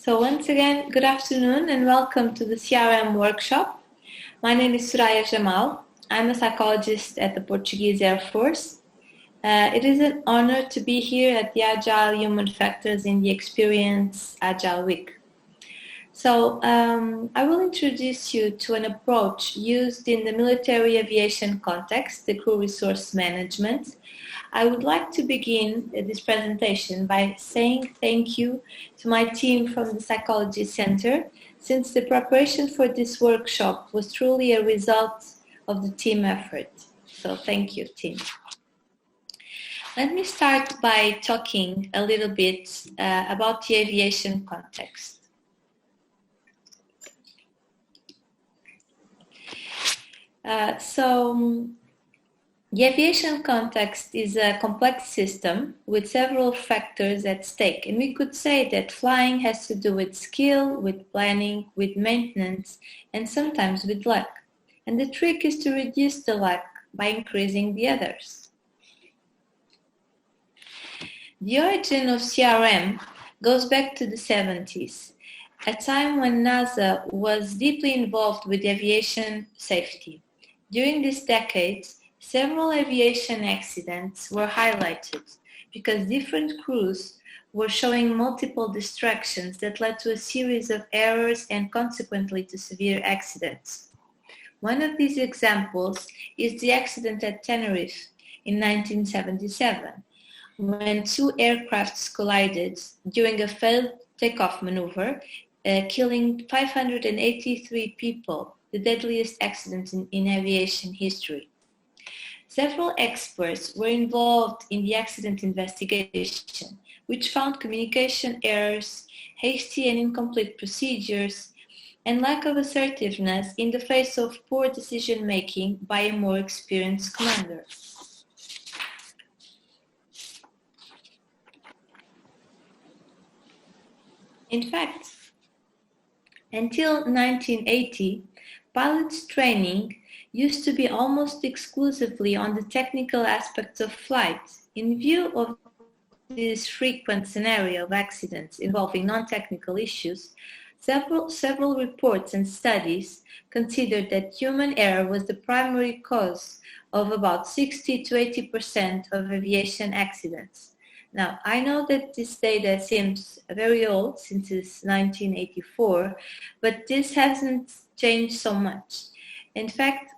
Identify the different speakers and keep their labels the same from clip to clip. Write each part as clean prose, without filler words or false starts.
Speaker 1: So once again, good afternoon and welcome to the CRM workshop. My name is Suraya Jamal. I'm a psychologist at the Portuguese Air Force. It is an honor to be here at the Agile Human Factors in the Experience Agile Week. So I will introduce you to an approach used in the military aviation context, the crew resource management. I would like to begin this presentation by saying thank you to my team from the Psychology Center, since the preparation for this workshop was truly a result of the team effort. So thank you, team. Let me start by talking a little bit about the aviation context. The aviation context is a complex system with several factors at stake, and we could say that flying has to do with skill, with planning, with maintenance, and sometimes with luck. And the trick is to reduce the luck by increasing the others. The origin of CRM goes back to the 70s, a time when NASA was deeply involved with aviation safety. During this decade, several aviation accidents were highlighted because different crews were showing multiple distractions that led to a series of errors and consequently to severe accidents. One of these examples is the accident at Tenerife in 1977, when two aircrafts collided during a failed takeoff maneuver, killing 583 people, the deadliest accident in aviation history. Several experts were involved in the accident investigation, which found communication errors, hasty and incomplete procedures, and lack of assertiveness in the face of poor decision-making by a more experienced commander. In fact, until 1980, pilots' training used to be almost exclusively on the technical aspects of flight. In view of this frequent scenario of accidents involving non-technical issues, several reports and studies considered that human error was the primary cause of about 60 to 80% of aviation accidents. Now, I know that this data seems very old, since it's 1984, but this hasn't changed so much. In fact,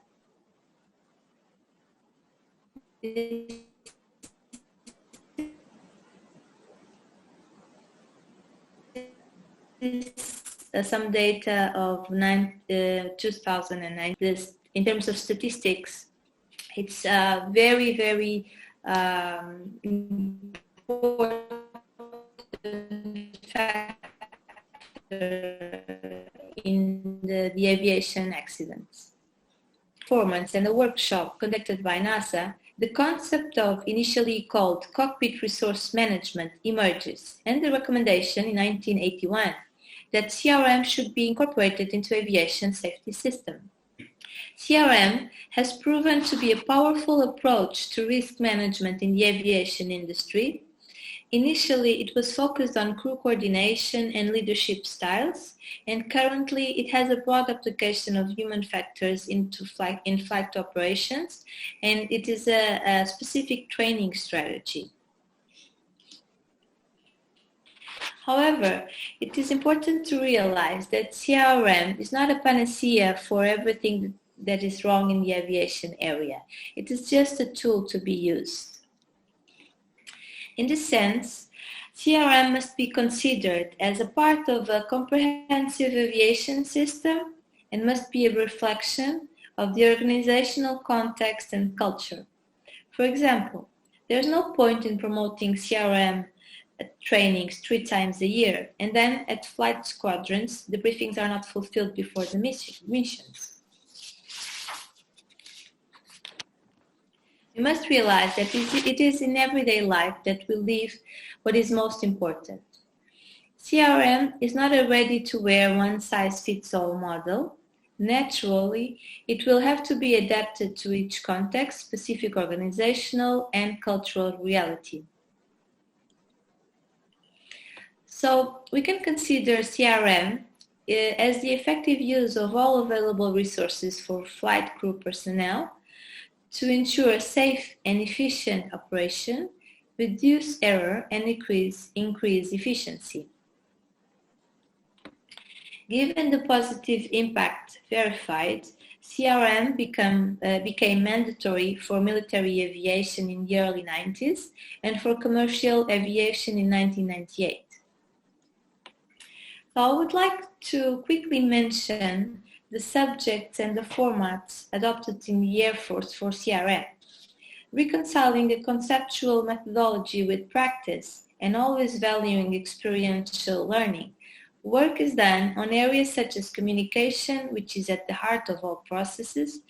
Speaker 1: some data of 2009. This, in terms of statistics, it's very, very important factor in the aviation accidents. Performance and a workshop conducted by NASA, the concept of initially called cockpit resource management emerges, and the recommendation in 1981 that CRM should be incorporated into aviation safety system. CRM has proven to be a powerful approach to risk management in the aviation industry. Initially, it was focused on crew coordination and leadership styles, and currently it has a broad application of human factors in flight operations, and it is a specific training strategy. However, it is important to realize that CRM is not a panacea for everything that is wrong in the aviation area. It is just a tool to be used. In this sense, CRM must be considered as a part of a comprehensive aviation system and must be a reflection of the organizational context and culture. For example, there's no point in promoting CRM trainings 3 times a year, and then at flight squadrons, the briefings are not fulfilled before the missions. We must realize that it is in everyday life that we live what is most important. CRM is not a ready-to-wear one-size-fits-all model. Naturally, it will have to be adapted to each context, specific organizational and cultural reality. So we can consider CRM as the effective use of all available resources for flight crew personnel to ensure safe and efficient operation, reduce error, and increase efficiency. Given the positive impact verified, CRM became mandatory for military aviation in the early 90s and for commercial aviation in 1998. So I would like to quickly mention the subjects and the formats adopted in the Air Force for CRM, reconciling a conceptual methodology with practice and always valuing experiential learning. Work is done on areas such as communication, which is at the heart of all processes,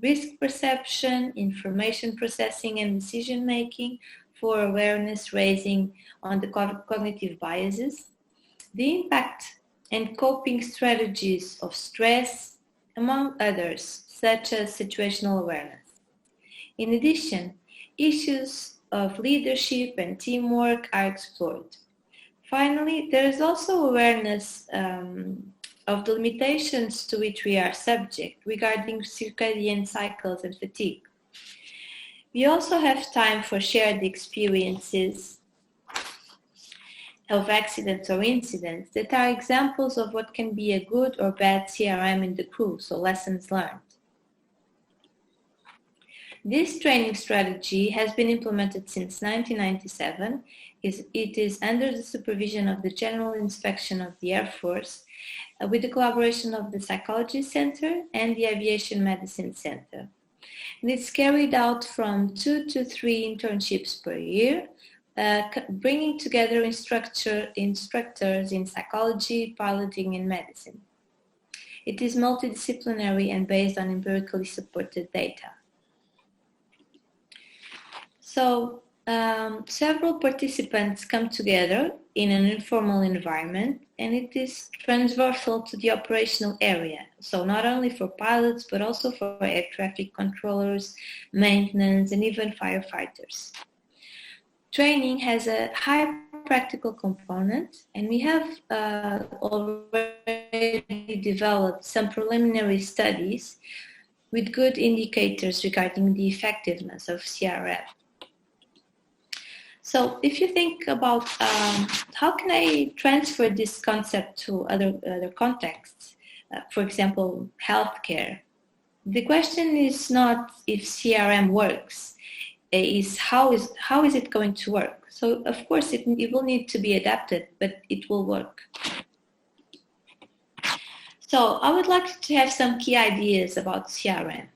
Speaker 1: risk perception, information processing and decision making for awareness raising on the cognitive biases, the impact and coping strategies of stress, among others, such as situational awareness. In addition, issues of leadership and teamwork are explored. Finally, there is also awareness of the limitations to which we are subject regarding circadian cycles and fatigue. We also have time for shared experiences of accidents or incidents that are examples of what can be a good or bad CRM in the crew, so lessons learned. This training strategy has been implemented since 1997. It is under the supervision of the General Inspection of the Air Force with the collaboration of the Psychology Center and the Aviation Medicine Center. And it's carried out from 2 to 3 internships per year, bringing together instructors in psychology, piloting, and medicine. It is multidisciplinary and based on empirically supported data. So several participants come together in an informal environment, and it is transversal to the operational area. So not only for pilots, but also for air traffic controllers, maintenance, and even firefighters. Training has a high practical component, and we have already developed some preliminary studies with good indicators regarding the effectiveness of CRM. So if you think about how can I transfer this concept to other contexts, for example, healthcare, the question is not if CRM works, is how is it going to work? So of course it will need to be adapted, but it will work. So I would like to have some key ideas about CRM.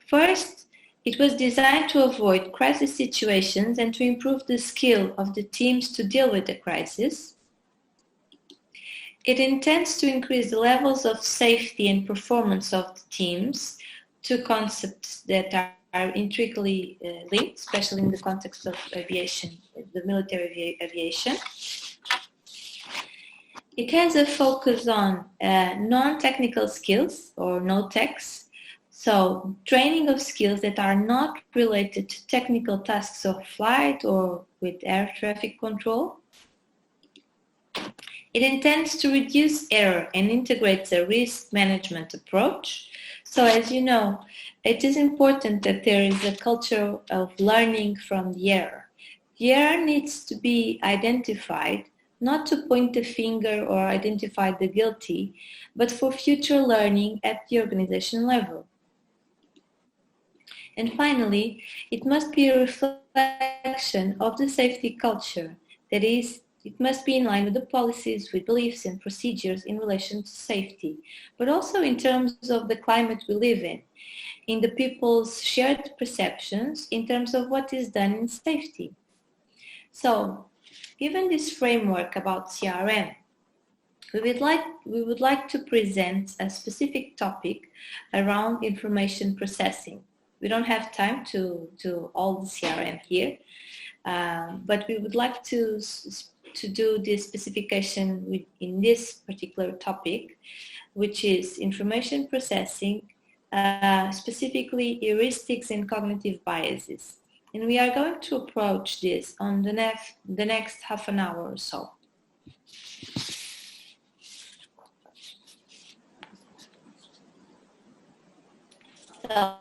Speaker 1: First, it was designed to avoid crisis situations and to improve the skill of the teams to deal with the crisis. It intends to increase the levels of safety and performance of the teams, two concepts that are intricately linked, especially in the context of aviation, the military aviation. It has a focus on non-technical skills or no-techs. So training of skills that are not related to technical tasks of flight or with air traffic control. It intends to reduce error and integrates a risk management approach. So as you know, it is important that there is a culture of learning from the error. The error needs to be identified, not to point the finger or identify the guilty, but for future learning at the organization level. And finally, it must be a reflection of the safety culture. That is, it must be in line with the policies, with beliefs and procedures in relation to safety, but also in terms of the climate we live in the people's shared perceptions in terms of what is done in safety. So, given this framework about CRM, we would like to present a specific topic around information processing. We don't have time to do all the CRM here, but we would like to do this specification in this particular topic, which is information processing, specifically heuristics and cognitive biases. And we are going to approach this on the next half an hour or so. I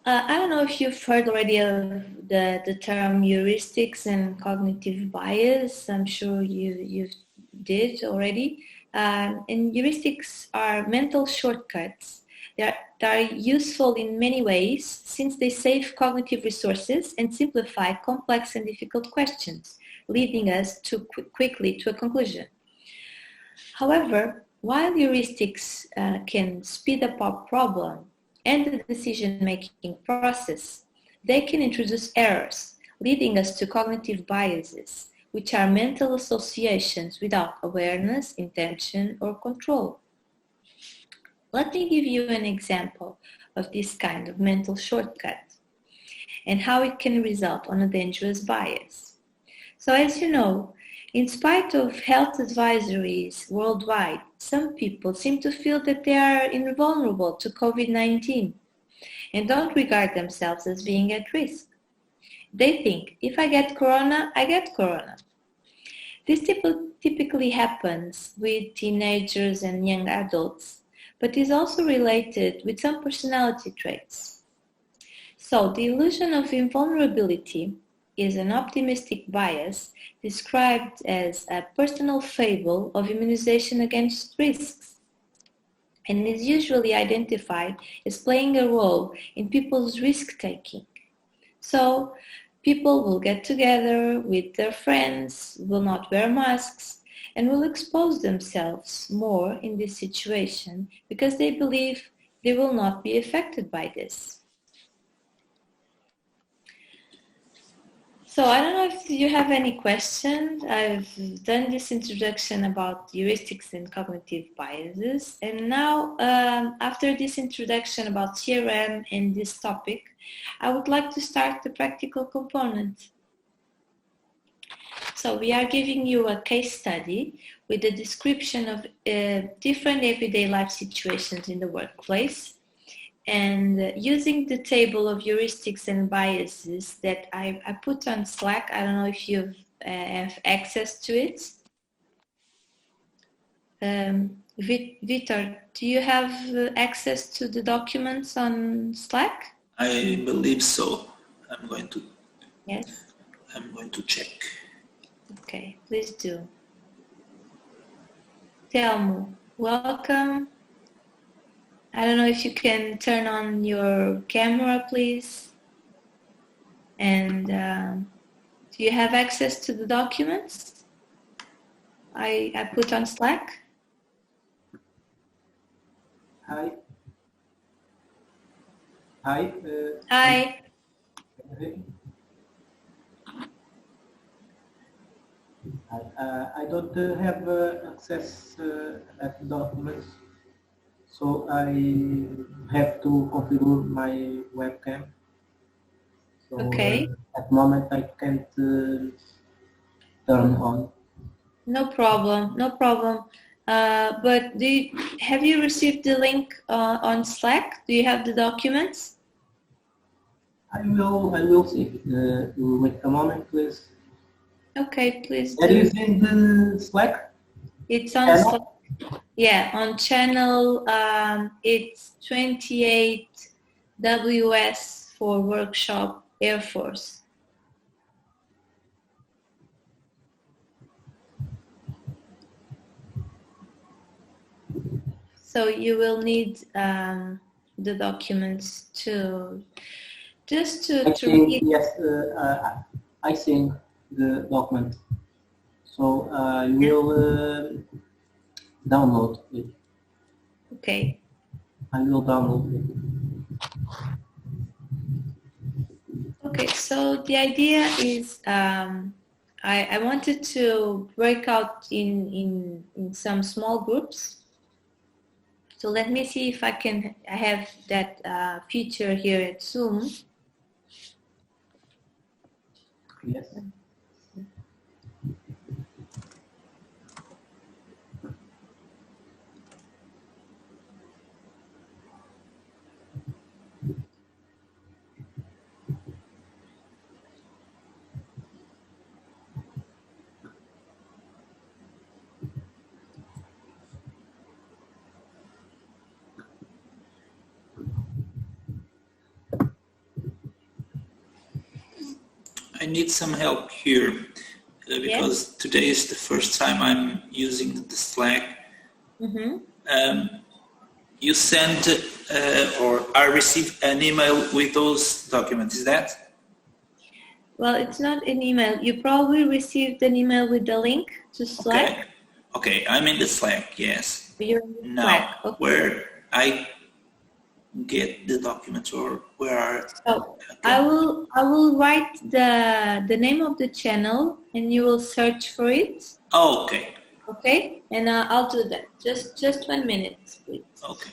Speaker 1: don't know if you've heard already of the term heuristics and cognitive bias. I'm sure you did already. And heuristics are mental shortcuts. They are useful in many ways since they save cognitive resources and simplify complex and difficult questions, leading us quickly to a conclusion. However, while heuristics can speed up our problem and the decision-making process, they can introduce errors, leading us to cognitive biases, which are mental associations without awareness, intention, or control. Let me give you an example of this kind of mental shortcut and how it can result on a dangerous bias. So as you know, in spite of health advisories worldwide, some people seem to feel that they are invulnerable to COVID-19 and don't regard themselves as being at risk. They think, if I get corona, I get corona. This typically happens with teenagers and young adults, but is also related with some personality traits. So the illusion of invulnerability is an optimistic bias described as a personal fable of immunization against risks, and is usually identified as playing a role in people's risk-taking. So people will get together with their friends, will not wear masks, and will expose themselves more in this situation because they believe they will not be affected by this. So I don't know if you have any questions. I've done this introduction about heuristics and cognitive biases. And now, after this introduction about CRM and this topic, I would like to start the practical component. So we are giving you a case study with a description of different everyday life situations in the workplace. And using the table of heuristics and biases that I put on Slack, I don't know if you have access to it. Vitor, do you have access to the documents on Slack?
Speaker 2: I believe so. I'm going to check.
Speaker 1: Okay, please do. Telmo, welcome. I don't know if you can turn on your camera, please. And do you have access to the documents I put on Slack?
Speaker 3: Hi. Hi.
Speaker 1: Hi.
Speaker 3: I don't have access at documents, so I have to configure my webcam. So
Speaker 1: okay.
Speaker 3: At the moment I can't turn on.
Speaker 1: No problem. But have you received the link on Slack? Do you have the documents?
Speaker 3: I will see. Wait a moment, please.
Speaker 1: Okay, please
Speaker 3: Are
Speaker 1: do.
Speaker 3: you in the Slack?
Speaker 1: It's on Slack. Yeah, on channel, it's 28 WS for workshop Air Force. So you will need the documents to read.
Speaker 3: Yes, I think the document. So you will download it.
Speaker 1: Okay.
Speaker 3: I will download it.
Speaker 1: Okay, so the idea is I wanted to break out in some small groups. So let me see if I have that feature here at Zoom.
Speaker 3: Yes.
Speaker 2: I need some help here because today is the first time I'm using the Slack. You sent or I received an email with those documents, is that?
Speaker 1: Well, it's not an email. You probably received an email with the link to Slack.
Speaker 2: Okay, I'm in the Slack, yes.
Speaker 1: You're in the
Speaker 2: Now,
Speaker 1: Slack. Okay.
Speaker 2: where I get the documents or where are...
Speaker 1: So I will write the name of the channel and you will search for it.
Speaker 2: Oh, okay.
Speaker 1: Okay, and I'll do that. Just 1 minute, please.
Speaker 2: Okay.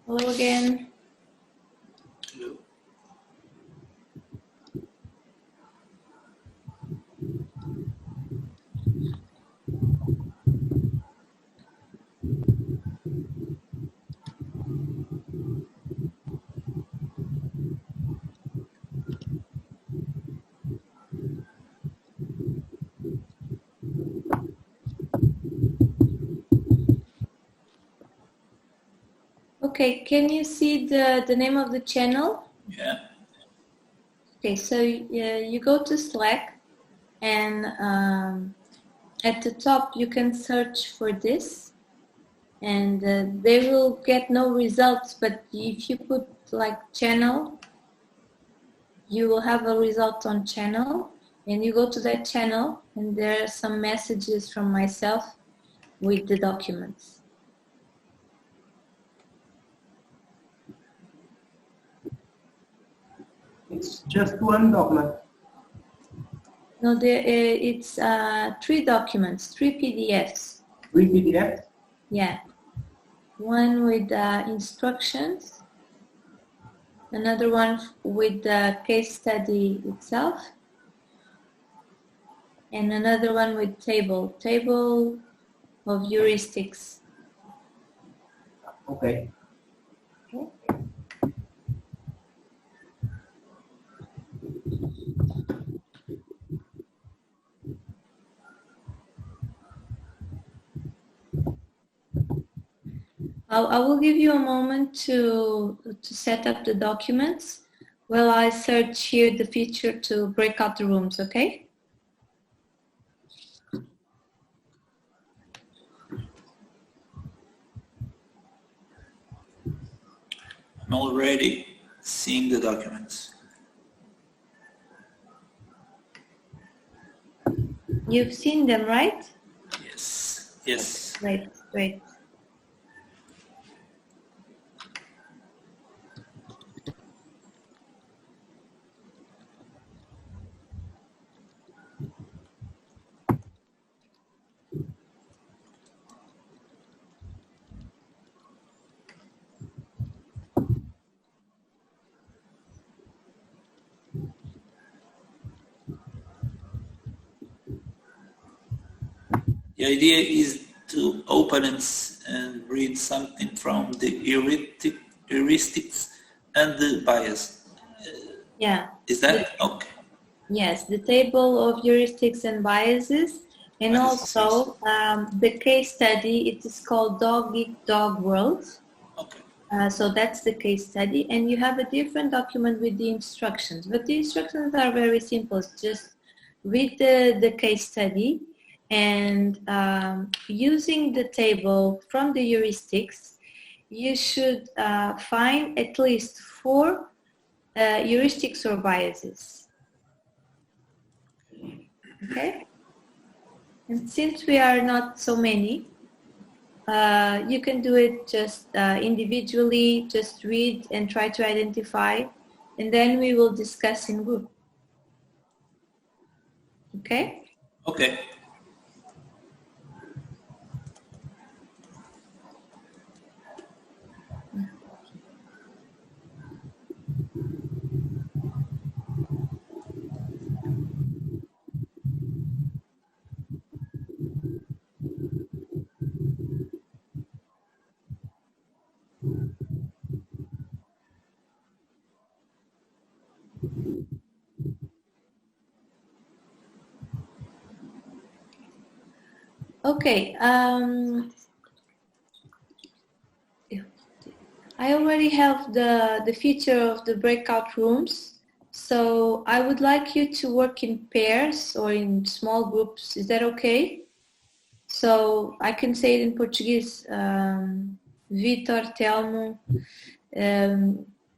Speaker 1: Hello again.
Speaker 2: Hello.
Speaker 1: Okay, can you see the name of the channel?
Speaker 2: Yeah.
Speaker 1: Okay, so you go to Slack and at the top you can search for this and they will get no results, but if you put like channel, you will have a result on channel and you go to that channel and there are some messages from myself with the documents.
Speaker 3: It's just one document.
Speaker 1: No, it's 3 documents, 3 PDFs.
Speaker 3: 3 PDFs?
Speaker 1: Yeah. One with instructions, another one with the case study itself, and another one with table of heuristics.
Speaker 3: Okay.
Speaker 1: I will give you a moment to set up the documents while I search here the feature to break out the rooms, okay?
Speaker 2: I'm already seeing the documents.
Speaker 1: You've seen them, right?
Speaker 2: Yes. Yes.
Speaker 1: Great, great.
Speaker 2: The idea is to open and read something from the heuristics and the bias.
Speaker 1: Yeah.
Speaker 2: Is that okay?
Speaker 1: Yes, the table of heuristics and biases, and also the case study. It is called Dog Eat Dog World.
Speaker 2: Okay.
Speaker 1: So that's the case study, and you have a different document with the instructions. But the instructions are very simple. It's just read the case study, and using the table from the heuristics, you should find at least 4 heuristics or biases. Okay? And since we are not so many, you can do it just individually, just read and try to identify, and then we will discuss in group. Okay?
Speaker 2: Okay.
Speaker 1: Okay. I already have the feature of the breakout rooms, so I would like you to work in pairs or in small groups. Is that okay? So I can say it in Portuguese. Vitor, Telmo,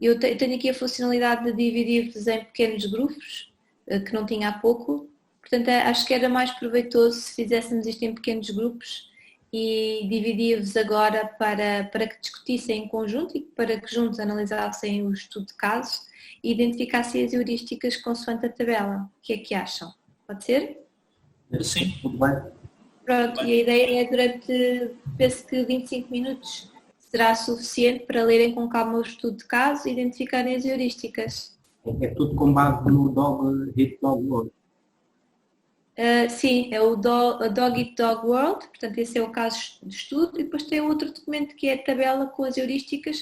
Speaker 1: eu tenho aqui a funcionalidade de dividir-vos em pequenos grupos, que não tinha há pouco. Portanto, acho que era mais proveitoso se fizéssemos isto em pequenos grupos e dividia-vos agora para que discutissem em conjunto e para que juntos analisassem o estudo de caso e identificassem as heurísticas consoante a tabela. O que é que acham? Pode ser?
Speaker 2: Sim.
Speaker 3: Tudo bem?
Speaker 1: Pronto, e a ideia é durante, penso que 25 minutos será suficiente para lerem com calma o estudo de caso e identificarem as heurísticas.
Speaker 3: É tudo com base no Hit Dog World.
Speaker 1: Sim, é o Dog Eat Dog World, portanto esse é o caso de estudo, e depois tem outro documento que é a tabela com as heurísticas,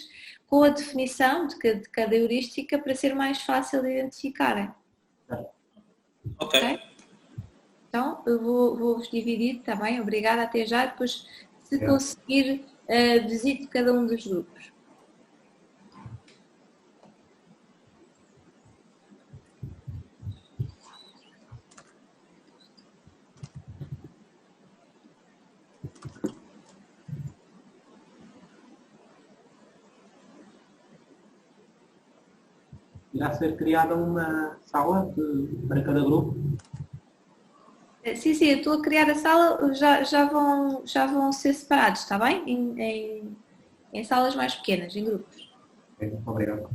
Speaker 1: com a definição de cada heurística para ser mais fácil de identificarem.
Speaker 2: Ok.
Speaker 1: Então, eu vou-vos dividir, está bem? Obrigada, até já. Depois, se conseguir, visite cada um dos grupos.
Speaker 3: Irá ser criada uma sala para cada grupo.
Speaker 1: Sim, eu estou a criar a sala, já vão ser separados, está bem? Em salas mais pequenas, em grupos.
Speaker 3: Obrigado.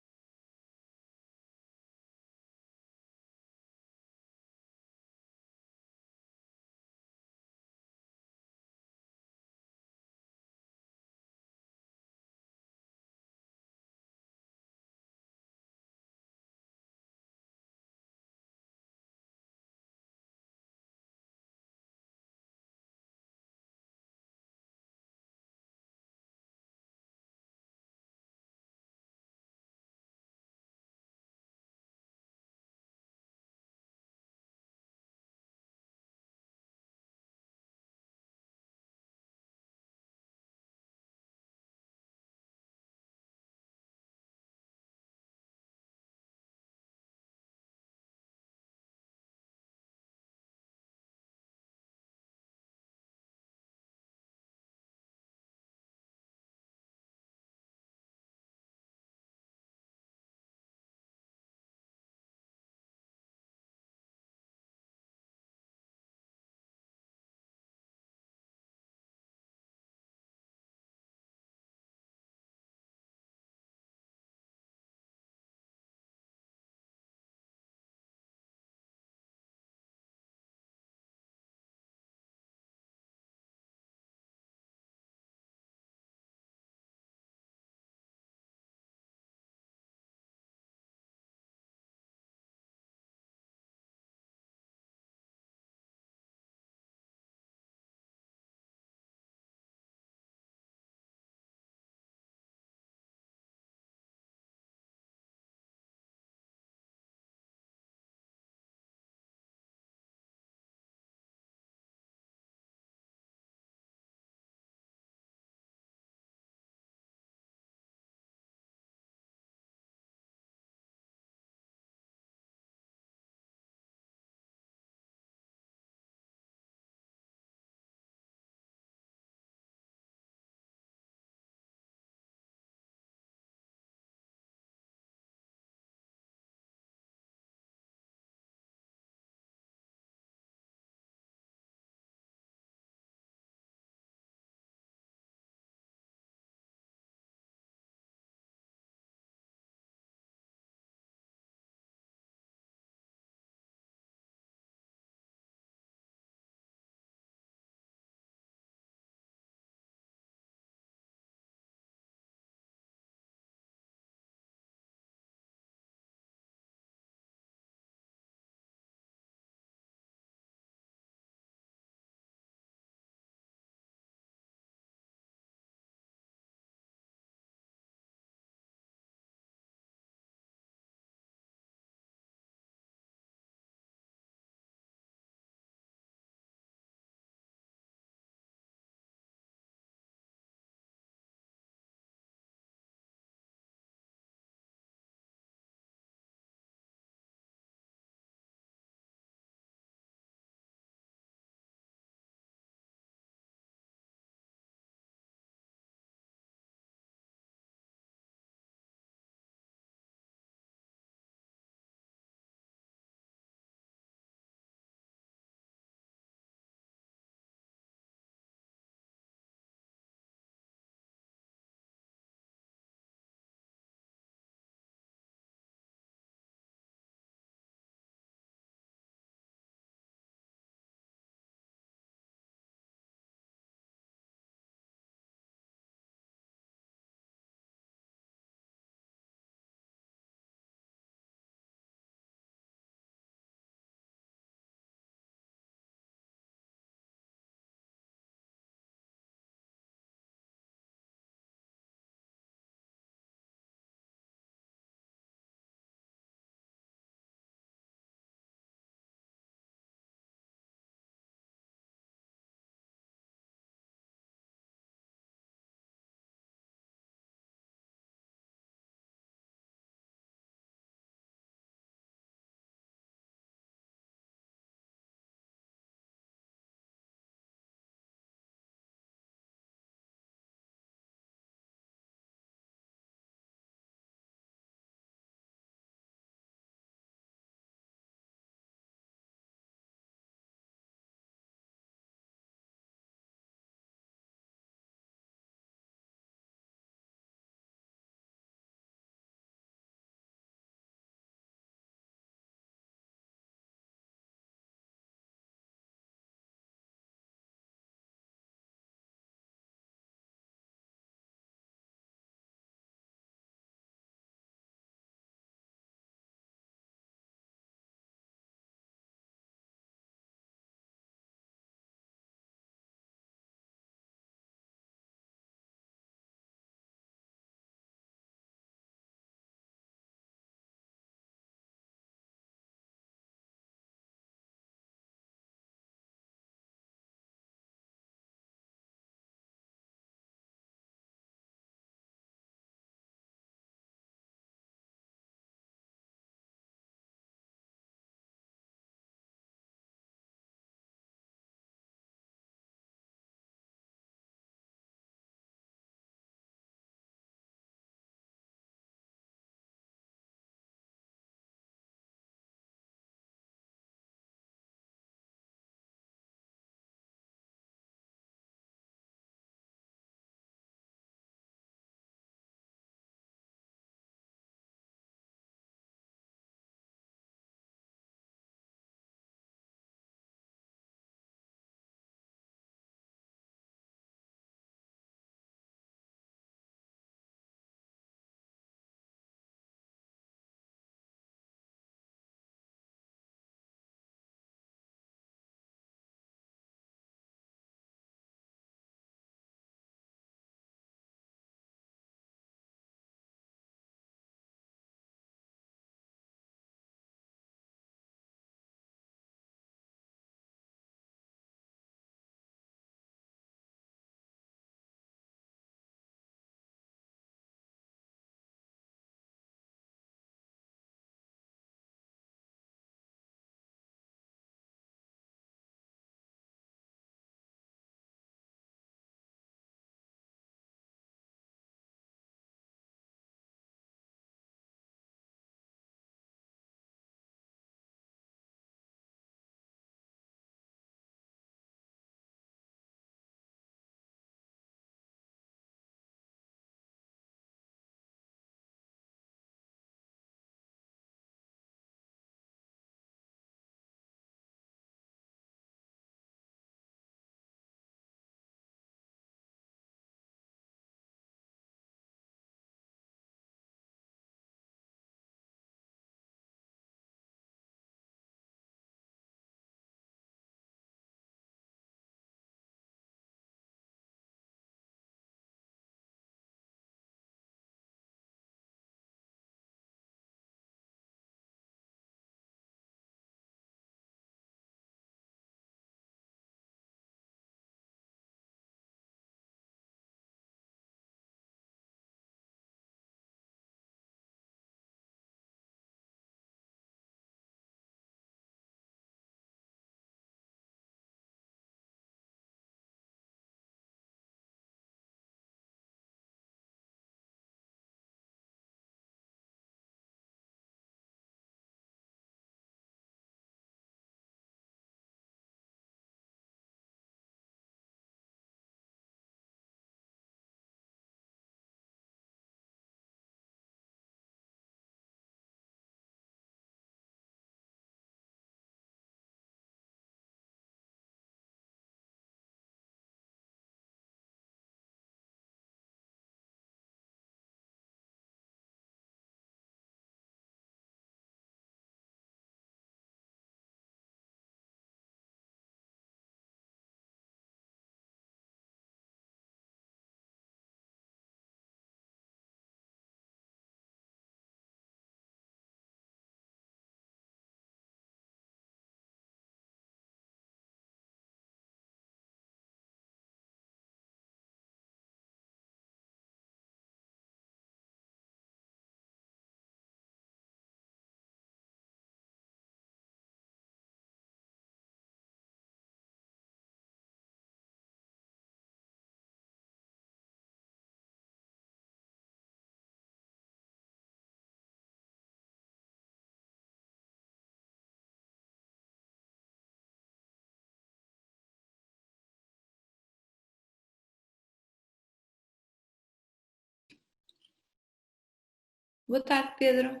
Speaker 1: Boa tarde, Pedro.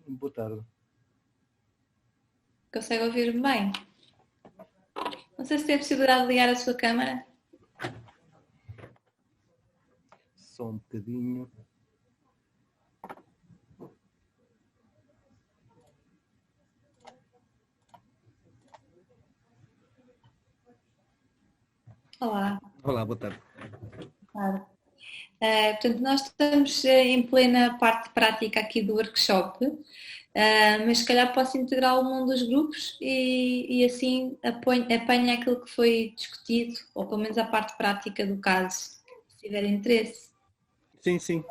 Speaker 4: Boa tarde.
Speaker 1: Consegue ouvir-me bem? Não sei se tem a possibilidade de ligar a sua câmara.
Speaker 4: Só um bocadinho.
Speaker 1: Olá.
Speaker 4: Olá, boa tarde.
Speaker 1: Claro. Portanto, nós estamos em plena parte prática aqui do workshop, mas se calhar posso integrá-lo num dos grupos e assim apanha aquilo que foi discutido, ou pelo menos a parte prática do caso, se tiver interesse.
Speaker 4: Sim, sim.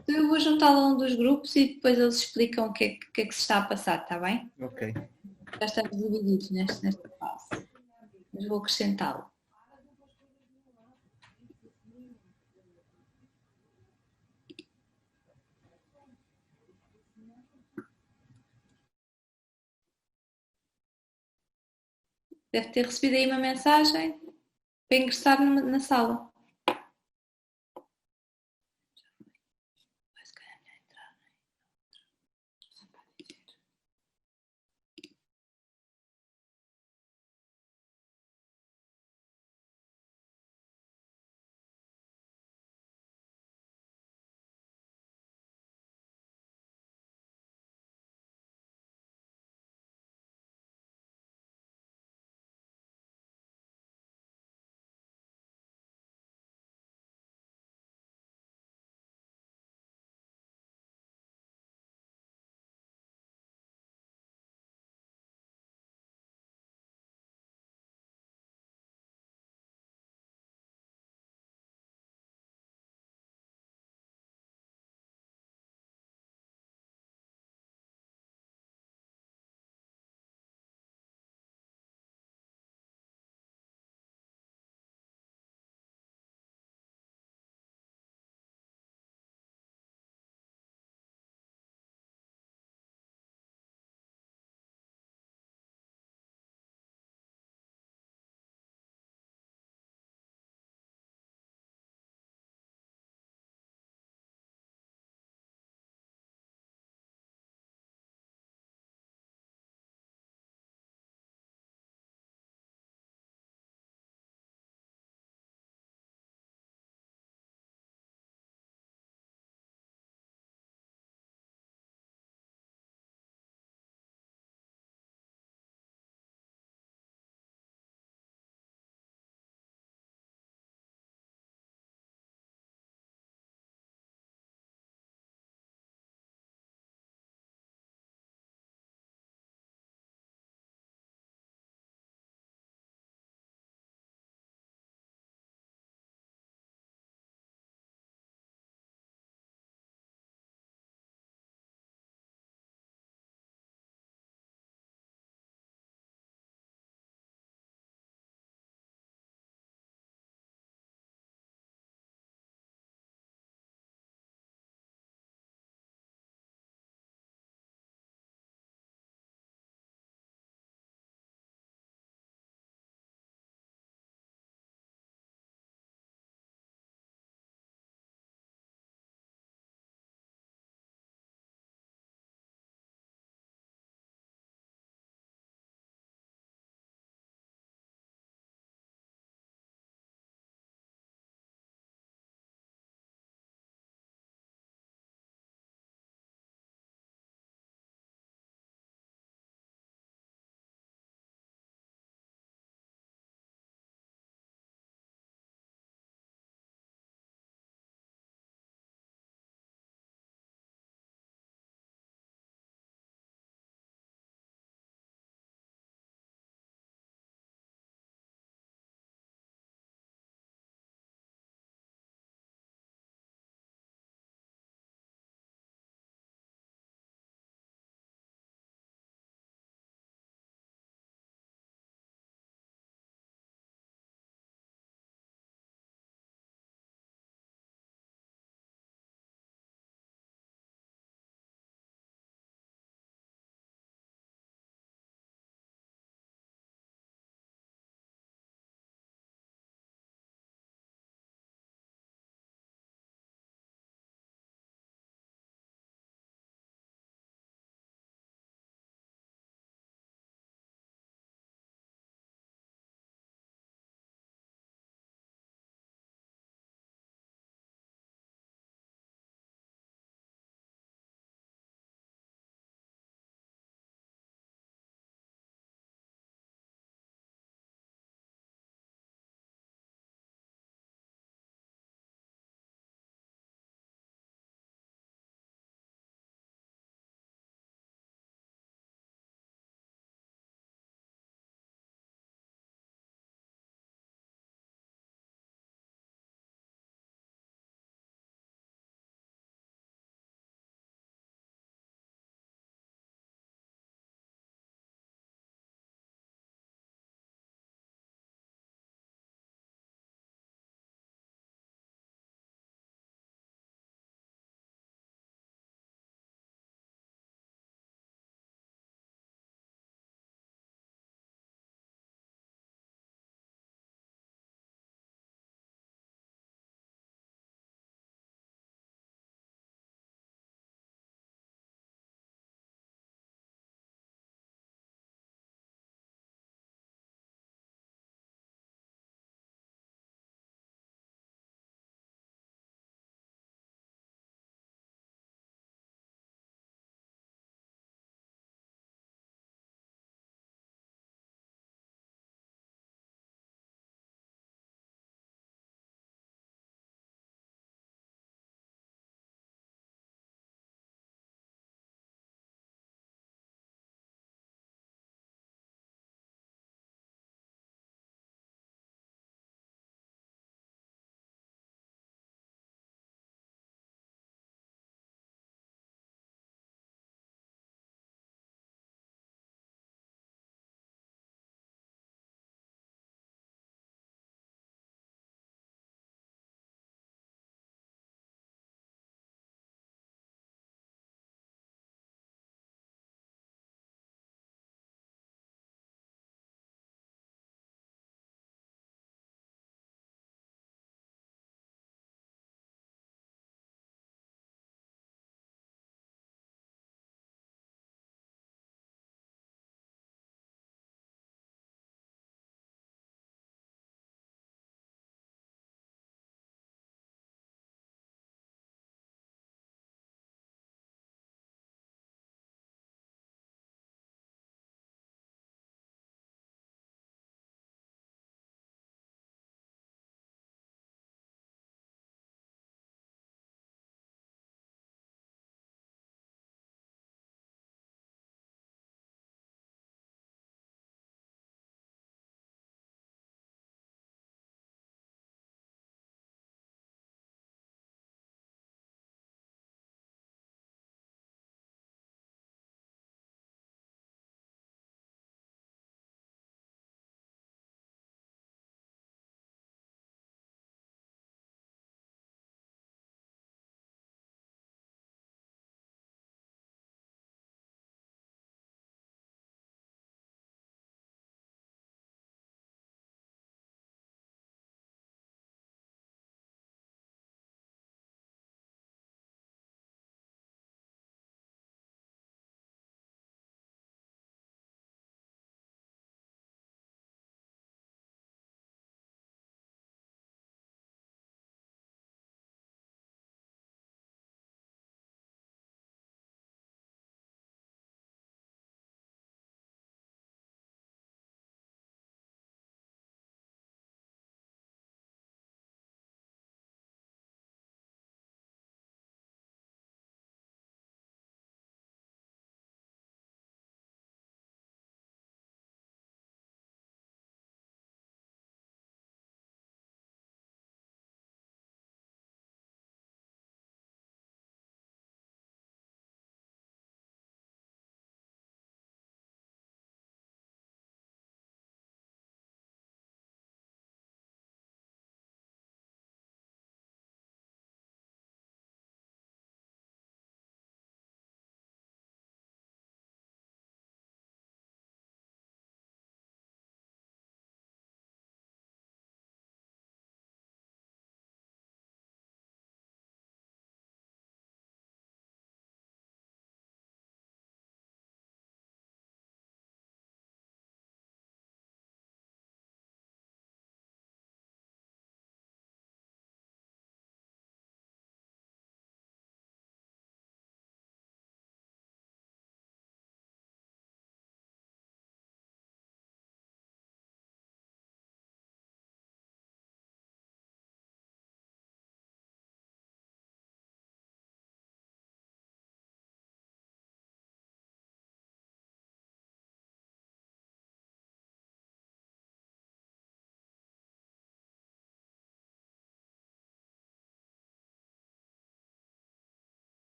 Speaker 1: Então eu vou juntá-lo a um dos grupos e depois eles explicam o que é que se está a passar, está bem?
Speaker 4: Ok.
Speaker 1: Já estamos divididos nesta fase, mas vou acrescentá-lo. Deve ter recebido aí uma mensagem para ingressar na sala.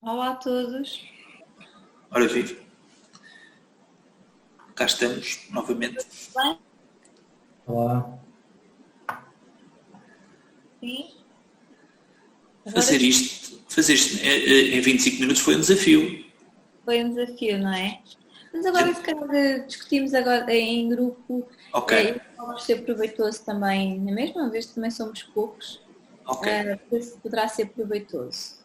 Speaker 1: Olá a todos.
Speaker 2: Ora viva. Cá estamos novamente.
Speaker 1: Bem?
Speaker 3: Olá.
Speaker 1: Sim.
Speaker 2: Fazer isto em 25 minutos foi um desafio.
Speaker 1: Foi um desafio, não é? Mas agora, se calhar, discutimos agora em grupo.
Speaker 2: Ok.
Speaker 1: Pode ser proveitoso também, na mesma vez também somos poucos.
Speaker 2: Ok.
Speaker 1: Poderá ser proveitoso.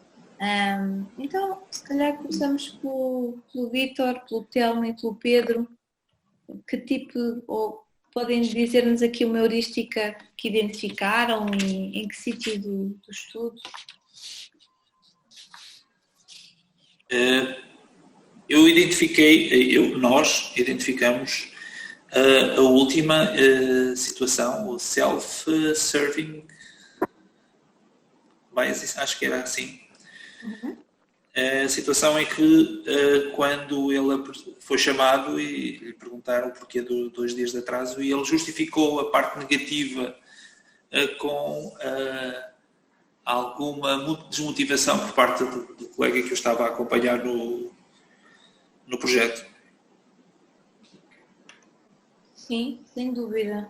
Speaker 1: Então, se calhar começamos pelo Vítor, pelo Telmo e pelo Pedro. Que tipo, ou podem dizer-nos aqui uma heurística que identificaram e em que sítio do estudo?
Speaker 2: Nós identificamos a última situação, o self-serving bias, acho que era assim. A situação é que quando ele foi chamado e lhe perguntaram o porquê dos 2 dias de atraso e ele justificou a parte negativa com alguma desmotivação por parte do colega que eu estava a acompanhar no projeto.
Speaker 1: Sim, sem dúvida.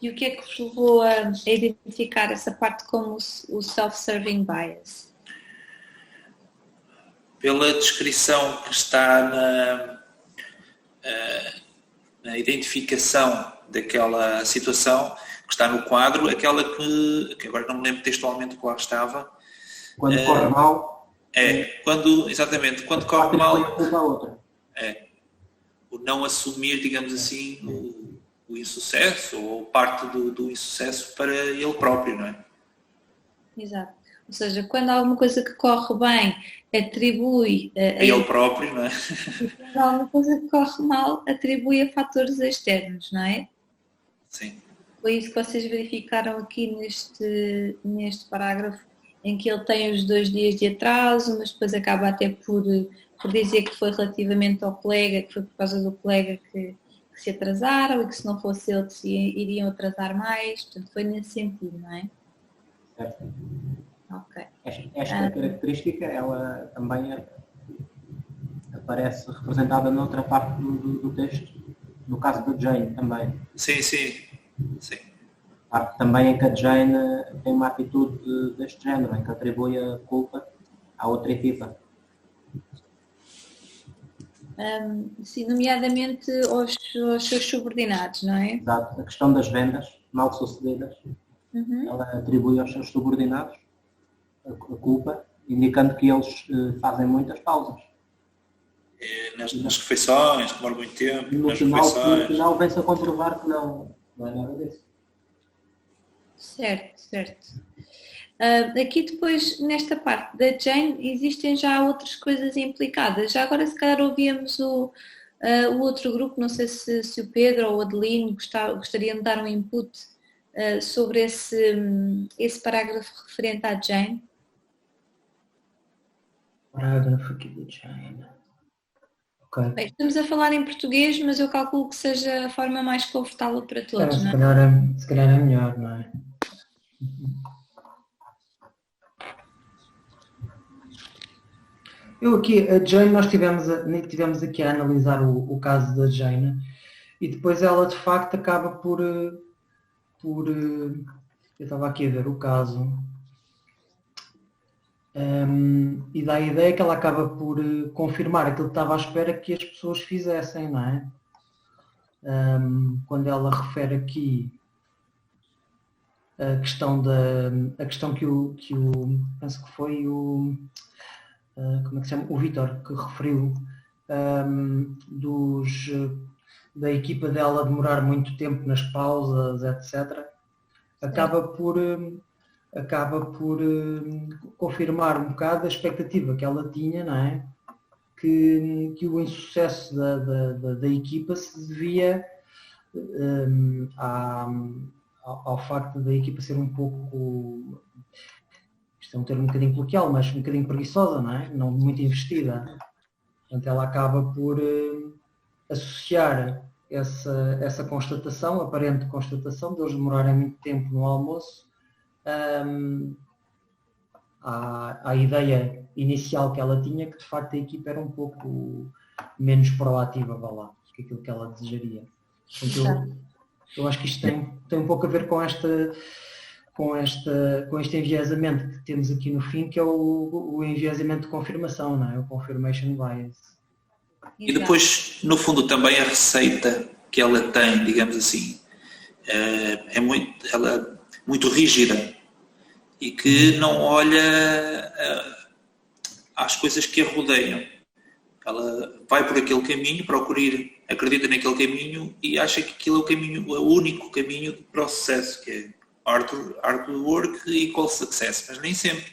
Speaker 1: E o que é que vos levou a identificar essa parte como o self-serving bias?
Speaker 2: Pela descrição que está na identificação daquela situação, que está no quadro, aquela que agora não me lembro textualmente qual estava.
Speaker 3: Quando corre mal.
Speaker 2: Exatamente, quando corre mal.
Speaker 3: A outra.
Speaker 2: O não assumir, digamos assim, o insucesso ou parte do insucesso para ele próprio, não é?
Speaker 1: Exato. Ou seja, quando há alguma coisa que corre bem, atribui
Speaker 2: a ele próprio, não é?
Speaker 1: E quando há alguma coisa que corre mal, atribui a fatores externos, não é?
Speaker 2: Sim.
Speaker 1: Foi isso que vocês verificaram aqui neste parágrafo, em que ele tem os 2 dias de atraso, mas depois acaba até por dizer que foi relativamente ao colega, que foi por causa do colega que se atrasaram e que se não fosse ele iriam atrasar mais. Portanto, foi nesse sentido, não é?
Speaker 3: Certo.
Speaker 1: Ok.
Speaker 3: Esta característica, ela também aparece representada noutra parte do texto, no caso da Jane também.
Speaker 2: Sim.
Speaker 3: Também em que a Jane tem uma atitude deste género, em que atribui a culpa à outra equipa.
Speaker 1: Sim, nomeadamente aos seus subordinados, não é?
Speaker 3: Exato. A questão das vendas mal sucedidas, ela atribui aos seus subordinados a culpa, indicando que eles fazem muitas pausas.
Speaker 2: Nas refeições, demora muito tempo.
Speaker 3: No final vem-se a comprovar que não é nada disso.
Speaker 1: Certo. Aqui depois, nesta parte da Jane, existem já outras coisas implicadas. Já agora, se calhar, ouvíamos o outro grupo, não sei se o Pedro ou o Adelino gostariam de dar um input sobre esse parágrafo referente à Jane.
Speaker 3: Parágrafo aqui da Jane. Okay.
Speaker 1: Bem, estamos a falar em português, mas eu calculo que seja a forma mais confortável para todos, não é?
Speaker 3: Se calhar é melhor, não é? Eu aqui, a Jane, nós tivemos aqui a analisar o caso da Jane e depois ela de facto acaba por eu estava aqui a ver o caso e dá a ideia que ela acaba por confirmar aquilo que estava à espera que as pessoas fizessem, não é? Quando ela refere aqui a questão que o penso que foi como é que se chama? O Vítor que referiu da equipa dela demorar muito tempo nas pausas, etc. Acaba por confirmar um bocado a expectativa que ela tinha, não é? Que o insucesso da equipa se devia ao facto da equipa ser um pouco, isto é um termo um bocadinho coloquial, mas um bocadinho preguiçosa, não é? Não muito investida. Portanto, ela acaba por associar essa constatação, aparente constatação, de eles demorarem muito tempo no almoço, à ideia inicial que ela tinha, que de facto a equipa era um pouco menos proativa, vá lá, que aquilo que ela desejaria. Portanto, eu acho que isto tem um pouco a ver com este enviesamento que temos aqui no fim, que é o enviesamento de confirmação, não é? O confirmation bias.
Speaker 2: E depois, no fundo, também a receita que ela tem, digamos assim, ela é muito rígida e que não olha às coisas que a rodeiam. Ela vai por aquele caminho, acredita naquele caminho e acha que aquilo é o único caminho para o sucesso, que é hard work e equal success, mas nem sempre.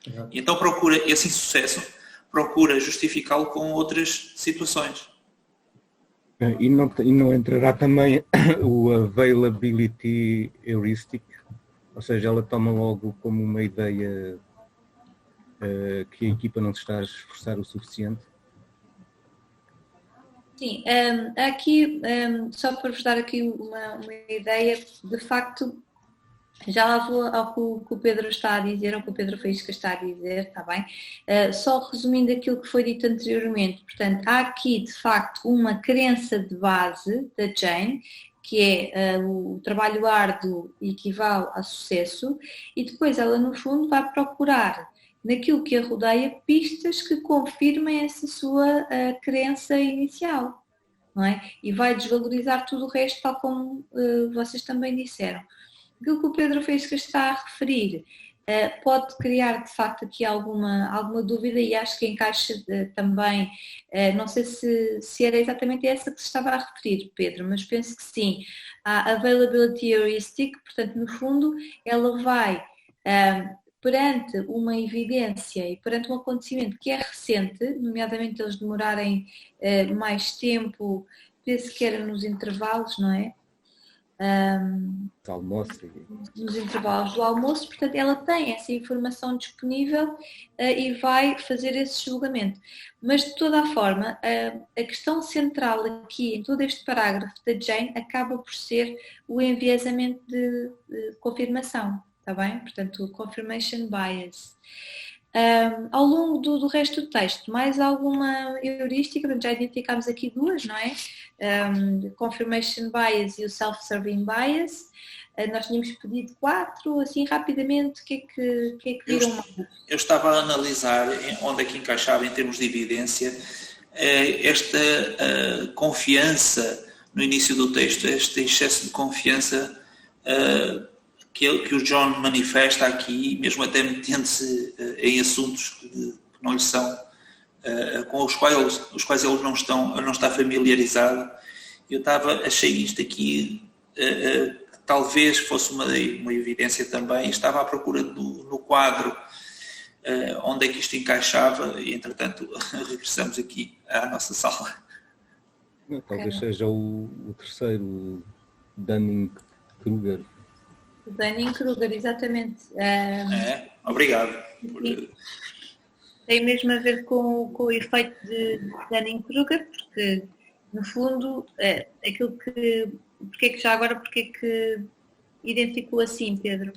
Speaker 3: Exato.
Speaker 2: E então esse insucesso procura justificá-lo com outras situações.
Speaker 4: E não entrará também o availability heuristic, ou seja, ela toma logo como uma ideia que a equipa não se está a esforçar o suficiente?
Speaker 1: Sim, aqui, só para vos dar aqui uma ideia, de facto, já lá vou ao que o Pedro está a dizer, ao que o Pedro Faísca está a dizer, está bem? Só resumindo aquilo que foi dito anteriormente, portanto, há aqui, de facto, uma crença de base da Jane, que é o trabalho árduo equivale a sucesso, e depois ela, no fundo, vai procurar naquilo que a rodeia pistas que confirmem essa sua crença inicial, não é? E vai desvalorizar tudo o resto, tal como vocês também disseram. Aquilo que o Pedro Faísca está a referir pode criar, de facto, aqui alguma dúvida e acho que encaixa também, não sei se era exatamente essa que se estava a referir, Pedro, mas penso que sim. A availability heuristic, portanto, no fundo, ela vai... perante uma evidência e perante um acontecimento que é recente, nomeadamente eles demorarem mais tempo, penso que era nos intervalos, não é?
Speaker 4: Almoço.
Speaker 1: Nos intervalos do almoço, portanto ela tem essa informação disponível e vai fazer esse julgamento. Mas de toda a forma, a questão central aqui em todo este parágrafo da Jane acaba por ser o enviesamento de confirmação. Está bem? Portanto, o confirmation bias. Ao longo do resto do texto, mais alguma heurística? Já identificámos aqui duas, não é? Confirmation bias e o self-serving bias. Nós tínhamos pedido 4, assim rapidamente, o que é que viram mais?
Speaker 2: Eu estava a analisar onde é que encaixava em termos de evidência esta confiança no início do texto, este excesso de confiança que o John manifesta aqui, mesmo até metendo-se em assuntos que não lhe são, com os quais ele não está familiarizado. Eu achei isto aqui, talvez fosse uma evidência também, estava à procura no quadro onde é que isto encaixava e, entretanto, regressamos aqui à nossa sala.
Speaker 4: Talvez seja o terceiro, Dunning-Kruger.
Speaker 1: Dunning-Kruger, exatamente.
Speaker 2: Obrigado.
Speaker 1: Tem mesmo a ver com o efeito de Dunning-Kruger, porque, no fundo, aquilo que... Porque que identificou assim, Pedro?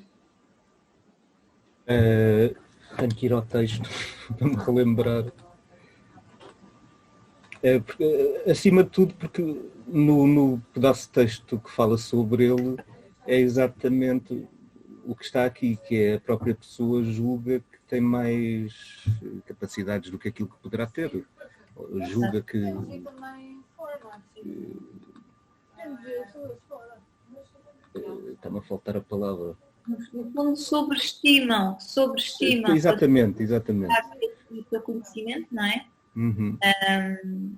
Speaker 4: Tenho que ir ao texto para me relembrar. Acima de tudo, porque no pedaço de texto que fala sobre ele, é exatamente o que está aqui, que é a própria pessoa julga que tem mais capacidades do que aquilo que poderá ter. Julga que... Está-me a faltar a palavra.
Speaker 1: No fundo, sobreestimam.
Speaker 4: Exatamente.
Speaker 1: O seu conhecimento, não é?
Speaker 4: Uhum.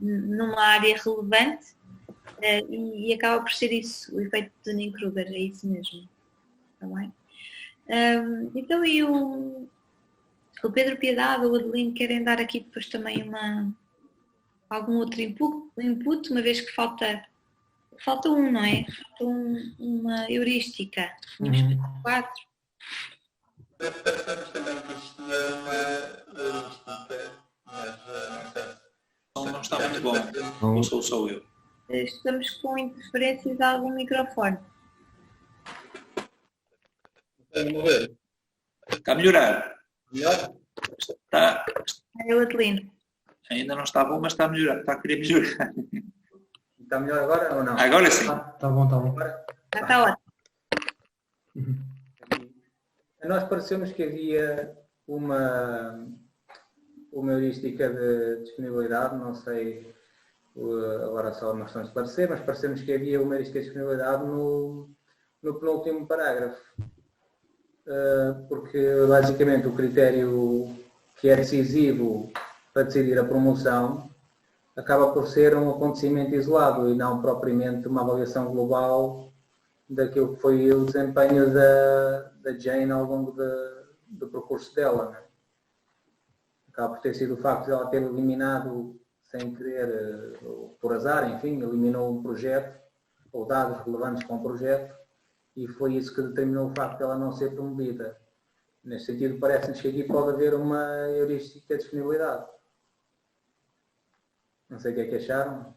Speaker 1: Numa área relevante e acaba por ser isso, o efeito de Dunning-Kruger, é isso mesmo. Está bem? Então, e o Pedro Piedade ou o Adelino querem dar aqui depois também algum outro input, uma vez que falta um, não é? Falta uma heurística. Tínhamos pedido 4.
Speaker 2: Não está muito bom. Não sou só eu.
Speaker 1: Estamos com interferências de algum microfone.
Speaker 2: Está a melhorar?
Speaker 3: Melhor?
Speaker 2: Está,
Speaker 1: Eu, Adelino.
Speaker 2: ainda não está bom, mas está a melhorar, está a querer melhorar.
Speaker 3: Está melhor agora ou não?
Speaker 2: Agora sim.
Speaker 3: Está bom, está bom.
Speaker 1: Está ótimo.
Speaker 5: A nós pareceu-nos que havia uma heurística de disponibilidade, não sei, agora só uma questão de esclarecer, mas pareceu-nos que havia uma heurística de disponibilidade no penúltimo parágrafo. Porque basicamente o critério que é decisivo para decidir a promoção acaba por ser um acontecimento isolado e não propriamente uma avaliação global daquilo que foi o desempenho da Jane ao longo do percurso dela. Né? Acaba por ter sido o facto de ela ter eliminado sem querer, por azar, enfim, eliminou um projeto ou dados relevantes para um projeto e foi isso que determinou o facto de ela não ser promovida. Neste sentido, parece-nos que aqui pode haver uma heurística de disponibilidade. Não sei o que é que acharam.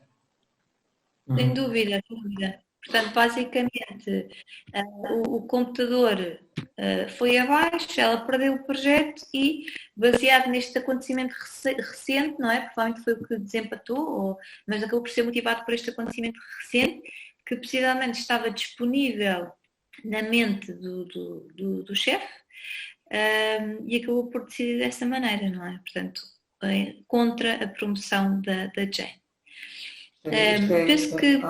Speaker 1: Sem dúvida, sem dúvida. Portanto, basicamente, o computador foi abaixo, ela perdeu o projeto e, baseado neste acontecimento recente, não é? Provavelmente foi o que desempatou, mas acabou por ser motivado por este acontecimento recente, que precisamente estava disponível na mente do chefe e acabou por decidir dessa maneira, não é? Portanto, contra a promoção da Jane. Penso que...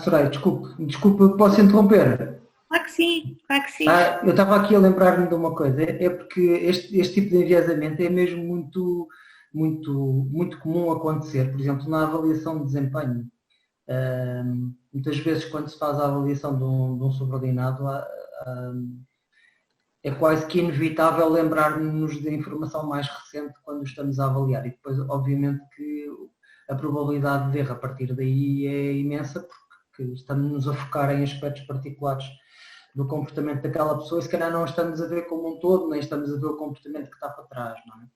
Speaker 3: Soraya, desculpe, posso interromper?
Speaker 1: Claro que sim, claro que sim.
Speaker 3: Eu estava aqui a lembrar-me de uma coisa, é porque este tipo de enviesamento é mesmo muito, muito, muito comum acontecer, por exemplo, na avaliação de desempenho. Muitas vezes quando se faz a avaliação de um subordinado é quase que inevitável lembrar-nos da informação mais recente quando estamos a avaliar e depois obviamente que a probabilidade de erro a partir daí é imensa porque estamos a focar em aspectos particulares do comportamento daquela pessoa e se calhar não estamos a ver como um todo, nem estamos a ver o comportamento que está para trás, não é?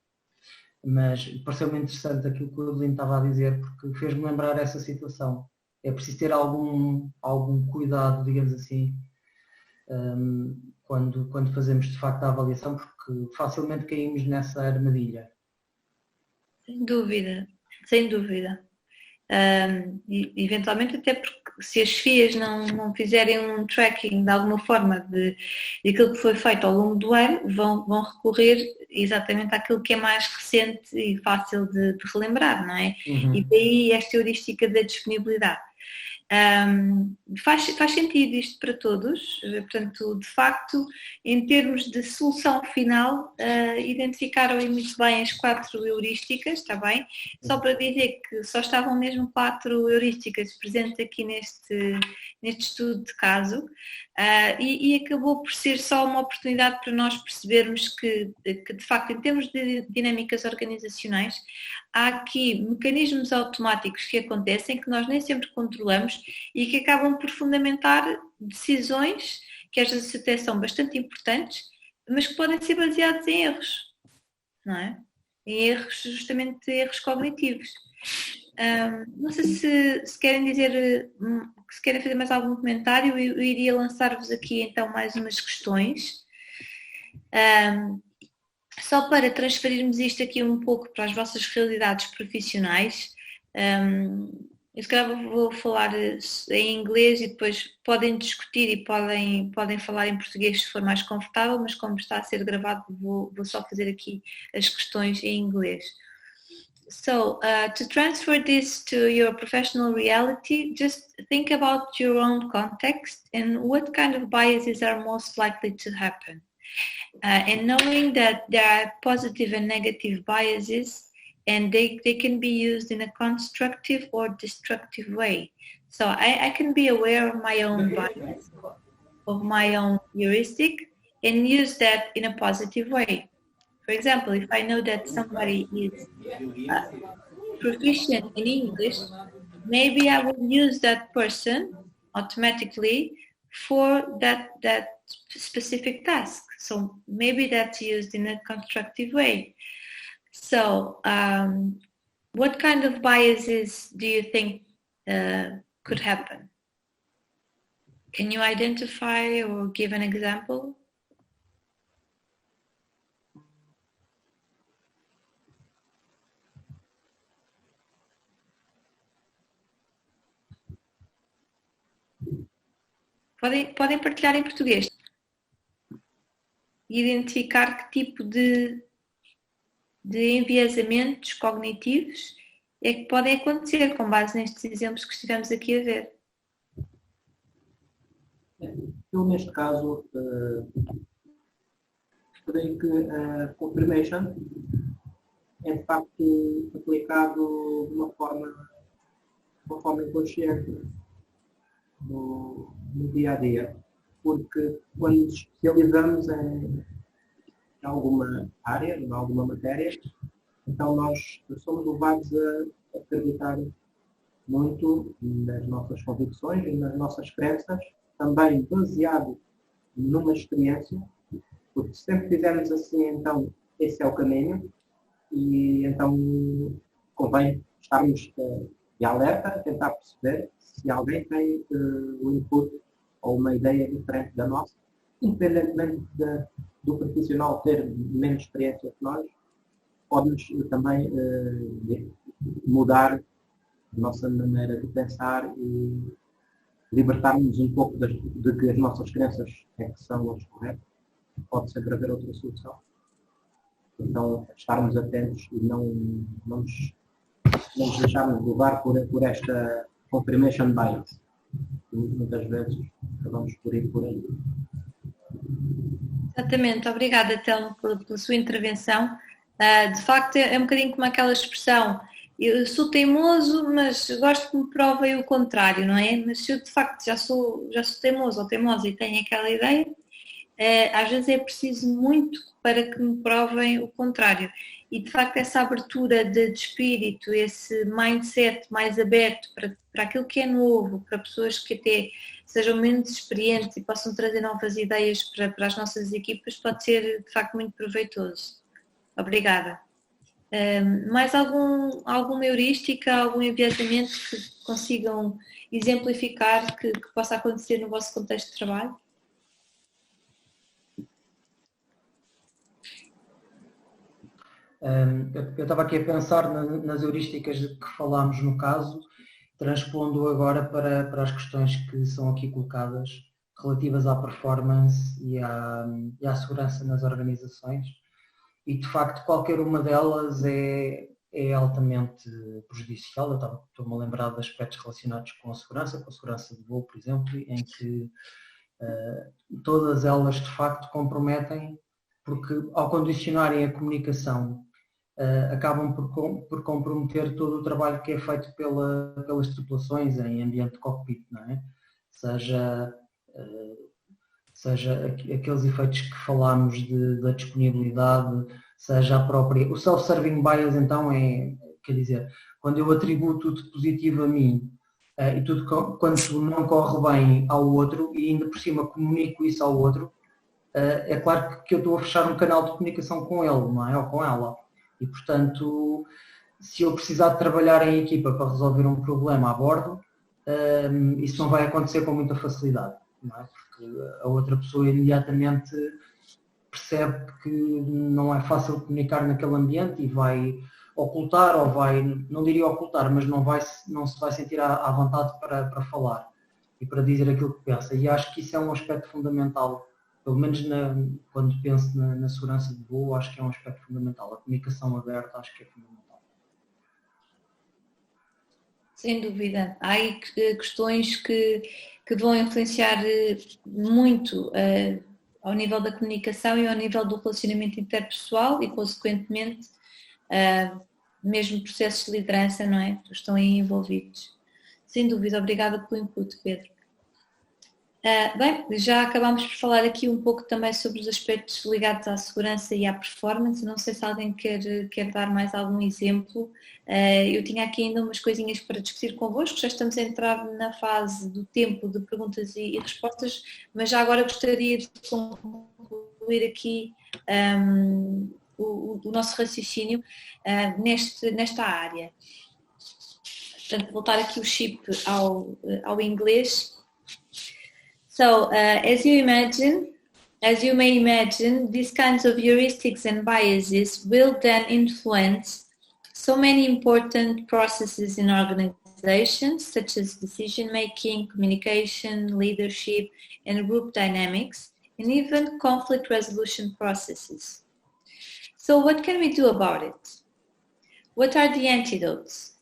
Speaker 3: Mas pareceu-me interessante aquilo que o Adelino estava a dizer porque fez-me lembrar essa situação. É preciso ter algum cuidado, digamos assim, quando fazemos de facto a avaliação, porque facilmente caímos nessa armadilha.
Speaker 1: Sem dúvida, sem dúvida. E, eventualmente até porque se as FIAs não fizerem um tracking de alguma forma daquilo que foi feito ao longo do ano, vão recorrer exatamente àquilo que é mais recente e fácil de relembrar, não é?
Speaker 3: Uhum.
Speaker 1: E daí esta heurística da disponibilidade. Faz sentido isto para todos, portanto, de facto, em termos de solução final, identificaram muito bem as 4 heurísticas, está bem? Só para dizer que só estavam mesmo 4 heurísticas presentes aqui neste estudo de caso e acabou por ser só uma oportunidade para nós percebermos que de facto, em termos de dinâmicas organizacionais, há aqui mecanismos automáticos que acontecem que nós nem sempre controlamos e que acabam por fundamentar decisões que às vezes até são bastante importantes, mas que podem ser baseados em erros, não é? Em erros, justamente erros cognitivos. Não sei se querem dizer, se querem fazer mais algum comentário, eu iria lançar-vos aqui então mais umas questões. Só para transferirmos isto aqui um pouco para as vossas realidades profissionais, eu se calhar vou falar em inglês e depois podem discutir e podem falar em português se for mais confortável, mas como está a ser gravado vou só fazer aqui as questões em inglês. So, to transfer this to your professional reality, just think about your own context and what kind of biases are most likely to happen. And knowing that there are positive and negative biases and they can be used in a constructive or destructive way. So I can be aware of my own bias, of my own heuristic, and use that in a positive way. For example, if I know that somebody is proficient in English, maybe I will use that person automatically for that specific task. So maybe that's used in a constructive way. So what kind of biases do you think could happen? Can you identify or give an example? Podem partilhar em português. E identificar que tipo de enviesamentos cognitivos é que podem acontecer com base nestes exemplos que estivemos aqui a ver.
Speaker 6: Eu, neste caso, creio que a confirmation é de facto aplicado de uma forma inconsciente no dia a dia, porque quando nos especializamos em alguma área, em alguma matéria, então nós somos levados a acreditar muito nas nossas convicções e nas nossas crenças, também baseado numa experiência, porque se sempre fizermos assim, então esse é o caminho, e então convém estarmos de alerta, tentar perceber se alguém tem o input ou uma ideia diferente da nossa, independentemente do profissional ter menos experiência que nós, pode-nos também mudar a nossa maneira de pensar e libertar-nos um pouco de que as nossas crenças é que são as corretas. Pode sempre haver outra solução. Então, estarmos atentos e não nos deixarmos levar por esta confirmation bias. Muitas vezes acabamos por ir por aí.
Speaker 1: Exatamente, obrigada, Telmo, pela sua intervenção. De facto, é um bocadinho como aquela expressão: eu sou teimoso, mas gosto que me provem o contrário, não é? Mas se eu de facto já sou teimoso ou teimosa e tenho aquela ideia, às vezes é preciso muito para que me provem o contrário. E de facto essa abertura de espírito, esse mindset mais aberto para aquilo que é novo, para pessoas que até sejam menos experientes e possam trazer novas ideias para as nossas equipas, pode ser de facto muito proveitoso. Obrigada. Mais alguma heurística, algum enviesamento que consigam exemplificar que possa acontecer no vosso contexto de trabalho?
Speaker 3: Eu estava aqui a pensar nas heurísticas de que falámos no caso, transpondo agora para as questões que são aqui colocadas relativas à performance e à segurança nas organizações. E de facto qualquer uma delas é altamente prejudicial. Eu estou-me a lembrar de aspectos relacionados com a segurança de voo, por exemplo, em que todas elas de facto comprometem, porque ao condicionarem a comunicação acabam por comprometer todo o trabalho que é feito pelas tripulações em ambiente de cockpit, não é? Seja aqueles efeitos que falámos da disponibilidade, seja a própria... O self-serving bias, então, quer dizer, quando eu atribuo tudo positivo a mim e tudo quanto não corre bem ao outro e ainda por cima comunico isso ao outro, é claro que eu estou a fechar um canal de comunicação com ele, não é? Ou com ela. E, portanto, se eu precisar de trabalhar em equipa para resolver um problema a bordo, isso não vai acontecer com muita facilidade, não é? Porque a outra pessoa imediatamente percebe que não é fácil comunicar naquele ambiente e vai ocultar, ou vai, não diria ocultar, mas não se vai sentir à vontade para falar e para dizer aquilo que pensa. E acho que isso é um aspecto fundamental. Pelo menos quando penso na segurança de voo, acho que é um aspecto fundamental. A comunicação aberta acho que é fundamental.
Speaker 1: Sem dúvida. Há aí questões que vão influenciar muito ao nível da comunicação e ao nível do relacionamento interpessoal e, consequentemente, mesmo processos de liderança, não é? Estão aí envolvidos. Sem dúvida. Obrigada pelo input, Pedro. Bem, já acabámos por falar aqui um pouco também sobre os aspectos ligados à segurança e à performance. Não sei se alguém quer dar mais algum exemplo. Eu tinha aqui ainda umas coisinhas para discutir convosco, já estamos a entrar na fase do tempo de perguntas e respostas, mas já agora gostaria de concluir aqui o nosso raciocínio nesta área. Portanto, voltar aqui o chip ao inglês. So, as you may imagine, these kinds of heuristics and biases will then influence so many important processes in organizations. organizations, such as decision-making, communication, leadership, and group dynamics, and even conflict resolution processes. So what can we do about it? What are the antidotes?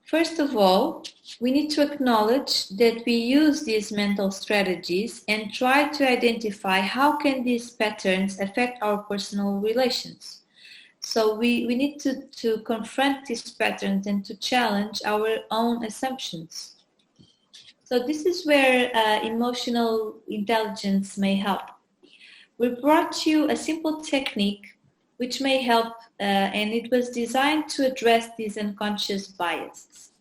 Speaker 1: First of all, we need to acknowledge that we use these mental strategies and try to identify how can these patterns affect our personal relations. So we need to confront these patterns and to challenge our own assumptions. So this is where emotional intelligence may help. We brought you a simple technique which may help, and it was designed to address these unconscious biases.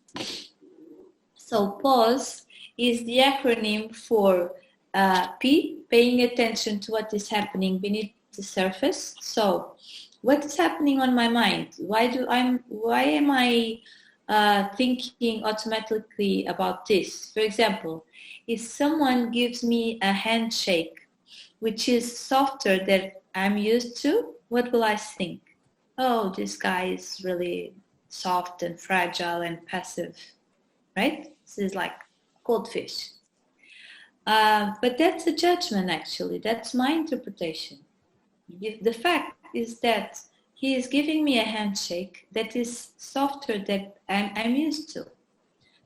Speaker 1: So pause is the acronym for P, paying attention to what is happening beneath the surface. So what is happening on my mind? Why am I thinking automatically about this? For example, if someone gives me a handshake, which is softer than I'm used to, what will I think? Oh, this guy is really soft and fragile and passive, right? This is like goldfish. But that's a judgment, actually. That's my interpretation. The fact is that he is giving me a handshake that is softer than I'm used to.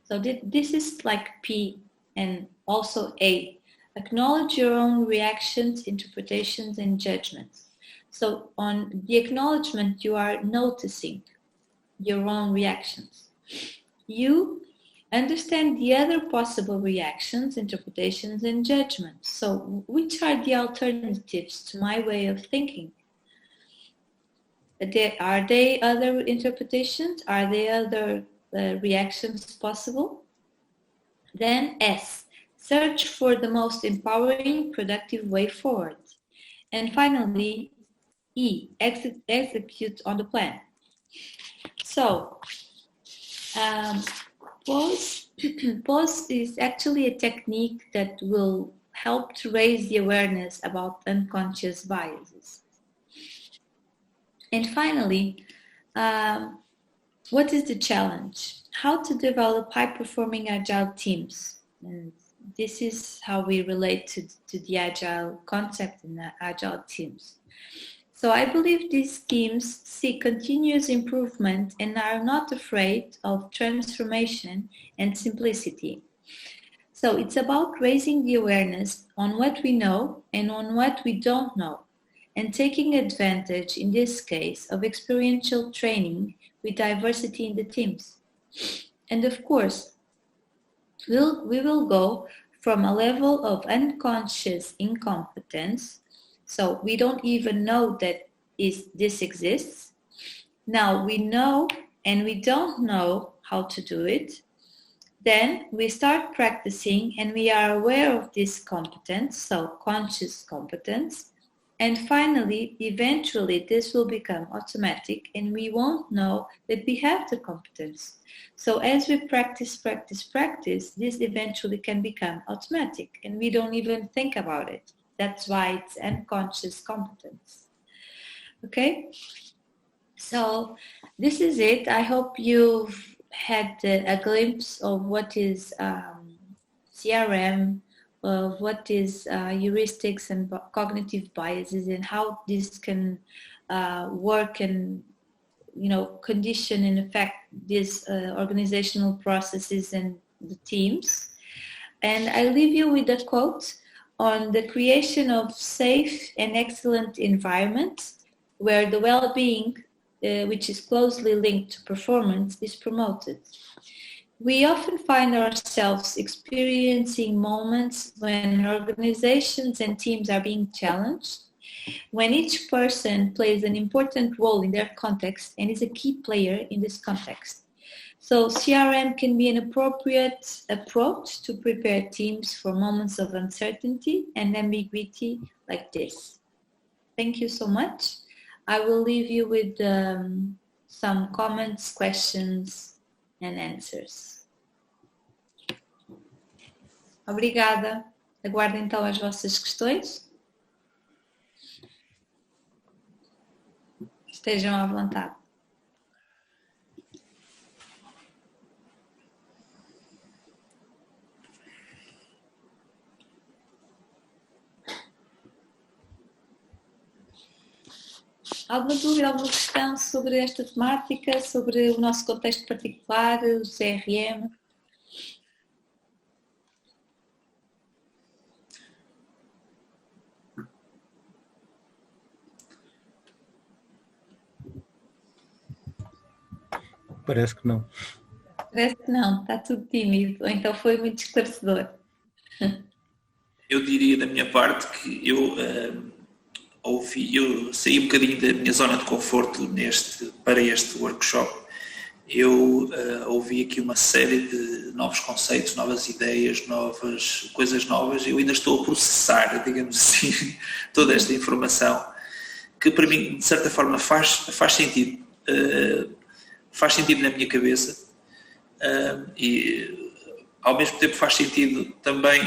Speaker 1: So this is like P, and also A. Acknowledge your own reactions, interpretations, and judgments. So on the acknowledgement, you are noticing your own reactions. You understand the other possible reactions, interpretations, and judgments. So which are the alternatives to my way of thinking? Are there other interpretations? Are there other reactions possible? Then S, search for the most empowering, productive way forward. And finally, E, execute on the plan. So, pause is actually a technique that will help to raise the awareness about unconscious biases. And finally, what is the challenge? How to develop high-performing agile teams. And this is how we relate to the agile concept in the agile teams. So I believe these teams seek continuous improvement and are not afraid of transformation and simplicity. So it's about raising the awareness on what we know and on what we don't know, and taking advantage, in this case, of experiential training with diversity in the teams. And of course, we will go from a level of unconscious incompetence, so we don't even know that this exists. Now we know and we don't know how to do it. Then we start practicing and we are aware of this competence, so conscious competence. And finally, eventually, this will become automatic and we won't know that we have the competence. So as we practice, this eventually can become automatic and we don't even think about it. That's why it's unconscious competence. Okay? So this is it. I hope you've had a glimpse of what is CRM, of what is heuristics and cognitive biases, and how this can work and condition and affect these organizational processes and the teams. And I leave you with a quote on the creation of safe and excellent environments where the well-being, which is closely linked to performance, is promoted. We often find ourselves experiencing moments when organizations and teams are being challenged, when each person plays an important role in their context and is a key player in this context. So CRM can be an appropriate approach to prepare teams for moments of uncertainty and ambiguity like this. Thank you so much. I will leave you with some comments, questions, and answers. Obrigada. Aguardo então as vossas questões. Estejam à vontade. Alguma dúvida, alguma questão sobre esta temática, sobre o nosso contexto particular, o CRM?
Speaker 4: Parece que não.
Speaker 1: Parece que não, está tudo tímido, ou então foi muito esclarecedor.
Speaker 2: Eu diria da minha parte que eu saí um bocadinho da minha zona de conforto para este workshop. Eu ouvi aqui uma série de novos conceitos, novas ideias, coisas novas. Eu ainda estou a processar, digamos assim, toda esta informação, que para mim, de certa forma, faz sentido. Faz sentido na minha cabeça e, ao mesmo tempo, faz sentido também,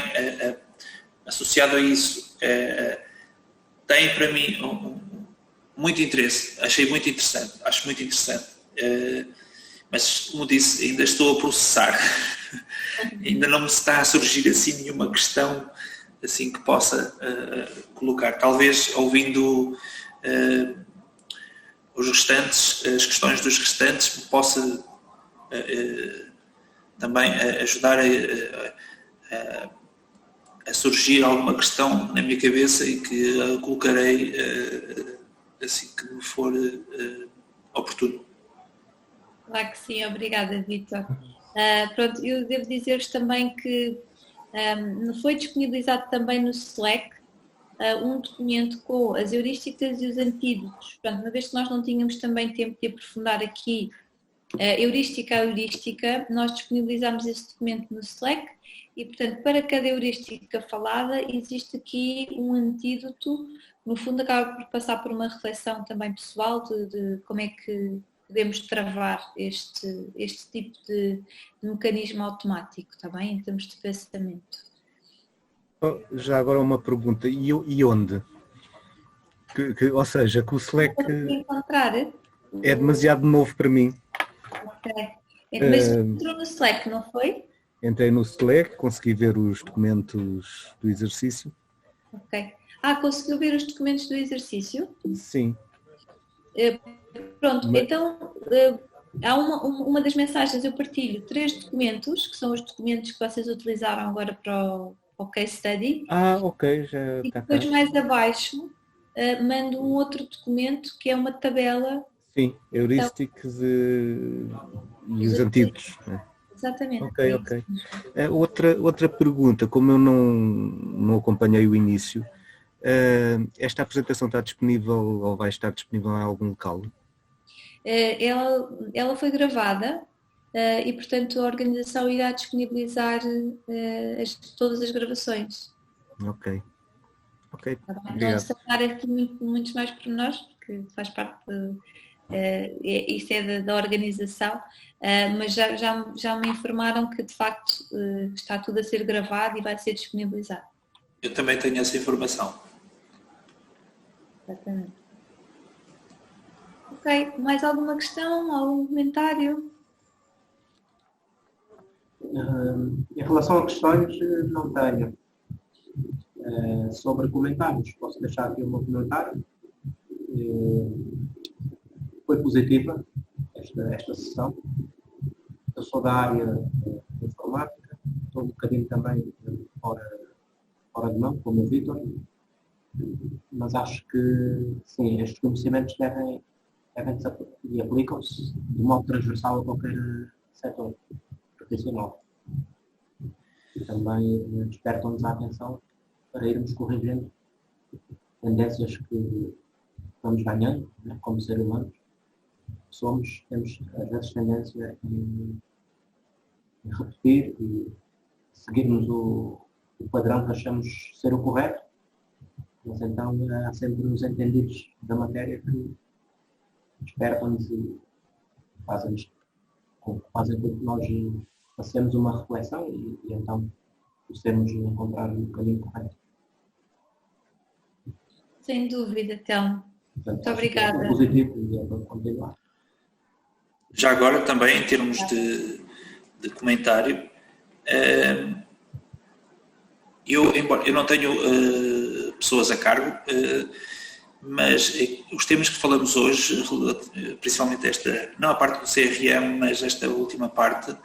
Speaker 2: associado a isso, tem para mim muito interesse. Acho muito interessante. Mas, como disse, ainda estou a processar. Ainda não me está a surgir assim nenhuma questão assim que possa colocar. Talvez ouvindo as questões dos restantes, me possa também ajudar a surgir alguma questão na minha cabeça e que a colocarei assim que me for oportuno.
Speaker 1: Claro que sim, obrigada, Vítor. Pronto, eu devo dizer-vos também que foi disponibilizado também no Slack um documento com as heurísticas e os antídotos. Pronto, uma vez que nós não tínhamos também tempo de aprofundar aqui heurística a heurística, nós disponibilizamos esse documento no Slack e, portanto, para cada heurística falada existe aqui um antídoto, no fundo acaba por passar por uma reflexão também pessoal de como é que podemos travar este tipo de mecanismo automático, está bem? Em termos de pensamento.
Speaker 4: Já agora uma pergunta, e onde? Ou seja, que o Slack é demasiado novo para mim.
Speaker 1: Ok. Mas entrou no Slack, não foi?
Speaker 4: Entrei no Slack, consegui ver os documentos do exercício.
Speaker 1: Ok. Conseguiu ver os documentos do exercício?
Speaker 4: Sim.
Speaker 1: Pronto, então há uma das mensagens, eu partilho 3 documentos, que são os documentos que vocês utilizaram agora para o case study.
Speaker 4: Ok, já
Speaker 1: e depois mais abaixo mando um outro documento que é uma tabela.
Speaker 4: Sim, heurísticos e os antídotos.
Speaker 1: Exatamente.
Speaker 4: Ok. Outra pergunta, como eu não acompanhei o início, esta apresentação está disponível ou vai estar disponível em algum local?
Speaker 1: Ela foi gravada e, portanto, a organização irá disponibilizar todas as gravações.
Speaker 4: Ok.
Speaker 1: Não se falar aqui muitos mais pormenores, porque faz parte isso é da organização, mas já me informaram que de facto está tudo a ser gravado e vai ser disponibilizado.
Speaker 2: Eu também tenho essa informação.
Speaker 1: Exatamente. Ok, mais alguma questão, algum comentário?
Speaker 6: Em relação a questões, não tenho. Sobre comentários, posso deixar aqui o meu comentário. Foi positiva esta sessão. Eu sou da área de informática, estou um bocadinho também fora de mão, como o Vítor, mas acho que sim, estes conhecimentos devem e aplicam-se de modo transversal a qualquer setor profissional. E também despertam-nos a atenção para irmos corrigindo tendências que vamos ganhando, né, como seres humanos. Temos às vezes tendência em repetir e seguirmos o padrão que achamos ser o correto, mas então há sempre os entendidos da matéria que despertam-nos e fazem com que nós passemos uma reflexão e então possamos encontrar o caminho correto.
Speaker 1: Sem dúvida, Telmo. Muito obrigada.
Speaker 6: É positivo e é para continuar.
Speaker 2: Já agora também em termos de comentário, embora eu não tenho pessoas a cargo, mas os temas que falamos hoje, principalmente não a parte do CRM, mas esta última parte,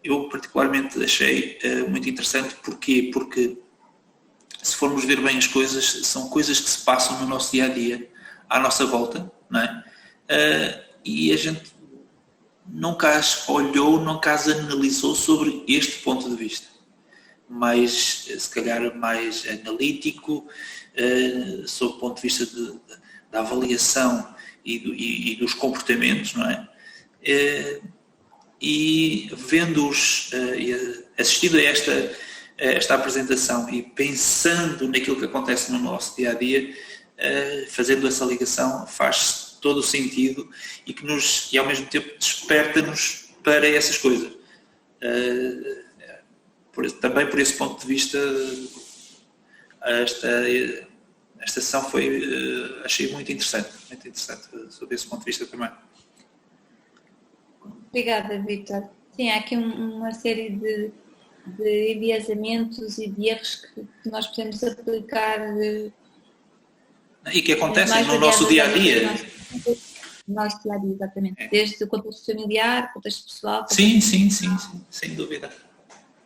Speaker 2: eu particularmente achei muito interessante. Porquê? Porque se formos ver bem as coisas, são coisas que se passam no nosso dia-a-dia, à nossa volta, não é? E a gente nunca as olhou, nunca as analisou sobre este ponto de vista. Mais, se calhar, mais analítico, sob o ponto de vista da avaliação e dos comportamentos, não é? E vendo-os, assistindo a esta apresentação e pensando naquilo que acontece no nosso dia-a-dia, fazendo essa ligação, faz todo o sentido e ao mesmo tempo desperta-nos para essas coisas. Também por esse ponto de vista, esta sessão achei muito interessante sob esse ponto de vista também. Obrigada,
Speaker 1: Vítor. Sim, há aqui uma série de enviesamentos e de erros que nós podemos aplicar.
Speaker 2: E que acontecem no nosso dia-a-dia.
Speaker 1: No nosso dia-a-dia, exatamente. Desde o contexto familiar, contexto pessoal.
Speaker 2: Sim, sem dúvida.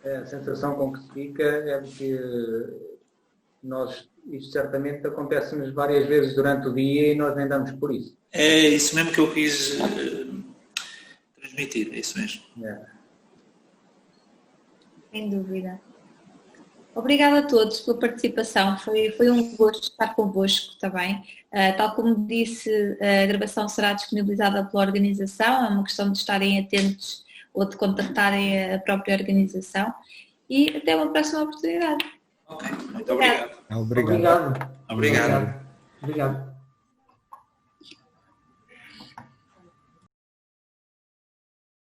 Speaker 5: A sensação com que se fica é de que isto certamente acontece-nos várias vezes durante o dia e nós nem damos por isso.
Speaker 2: É isso mesmo que eu quis transmitir, é isso mesmo.
Speaker 1: Sem dúvida. Obrigada a todos pela participação, foi um gosto estar convosco também. Tal como disse, a gravação será disponibilizada pela organização, é uma questão de estarem atentos ou de contactarem a própria organização e até uma próxima oportunidade.
Speaker 2: Ok, muito obrigado.
Speaker 3: Obrigado.
Speaker 2: Obrigado.
Speaker 3: Obrigado.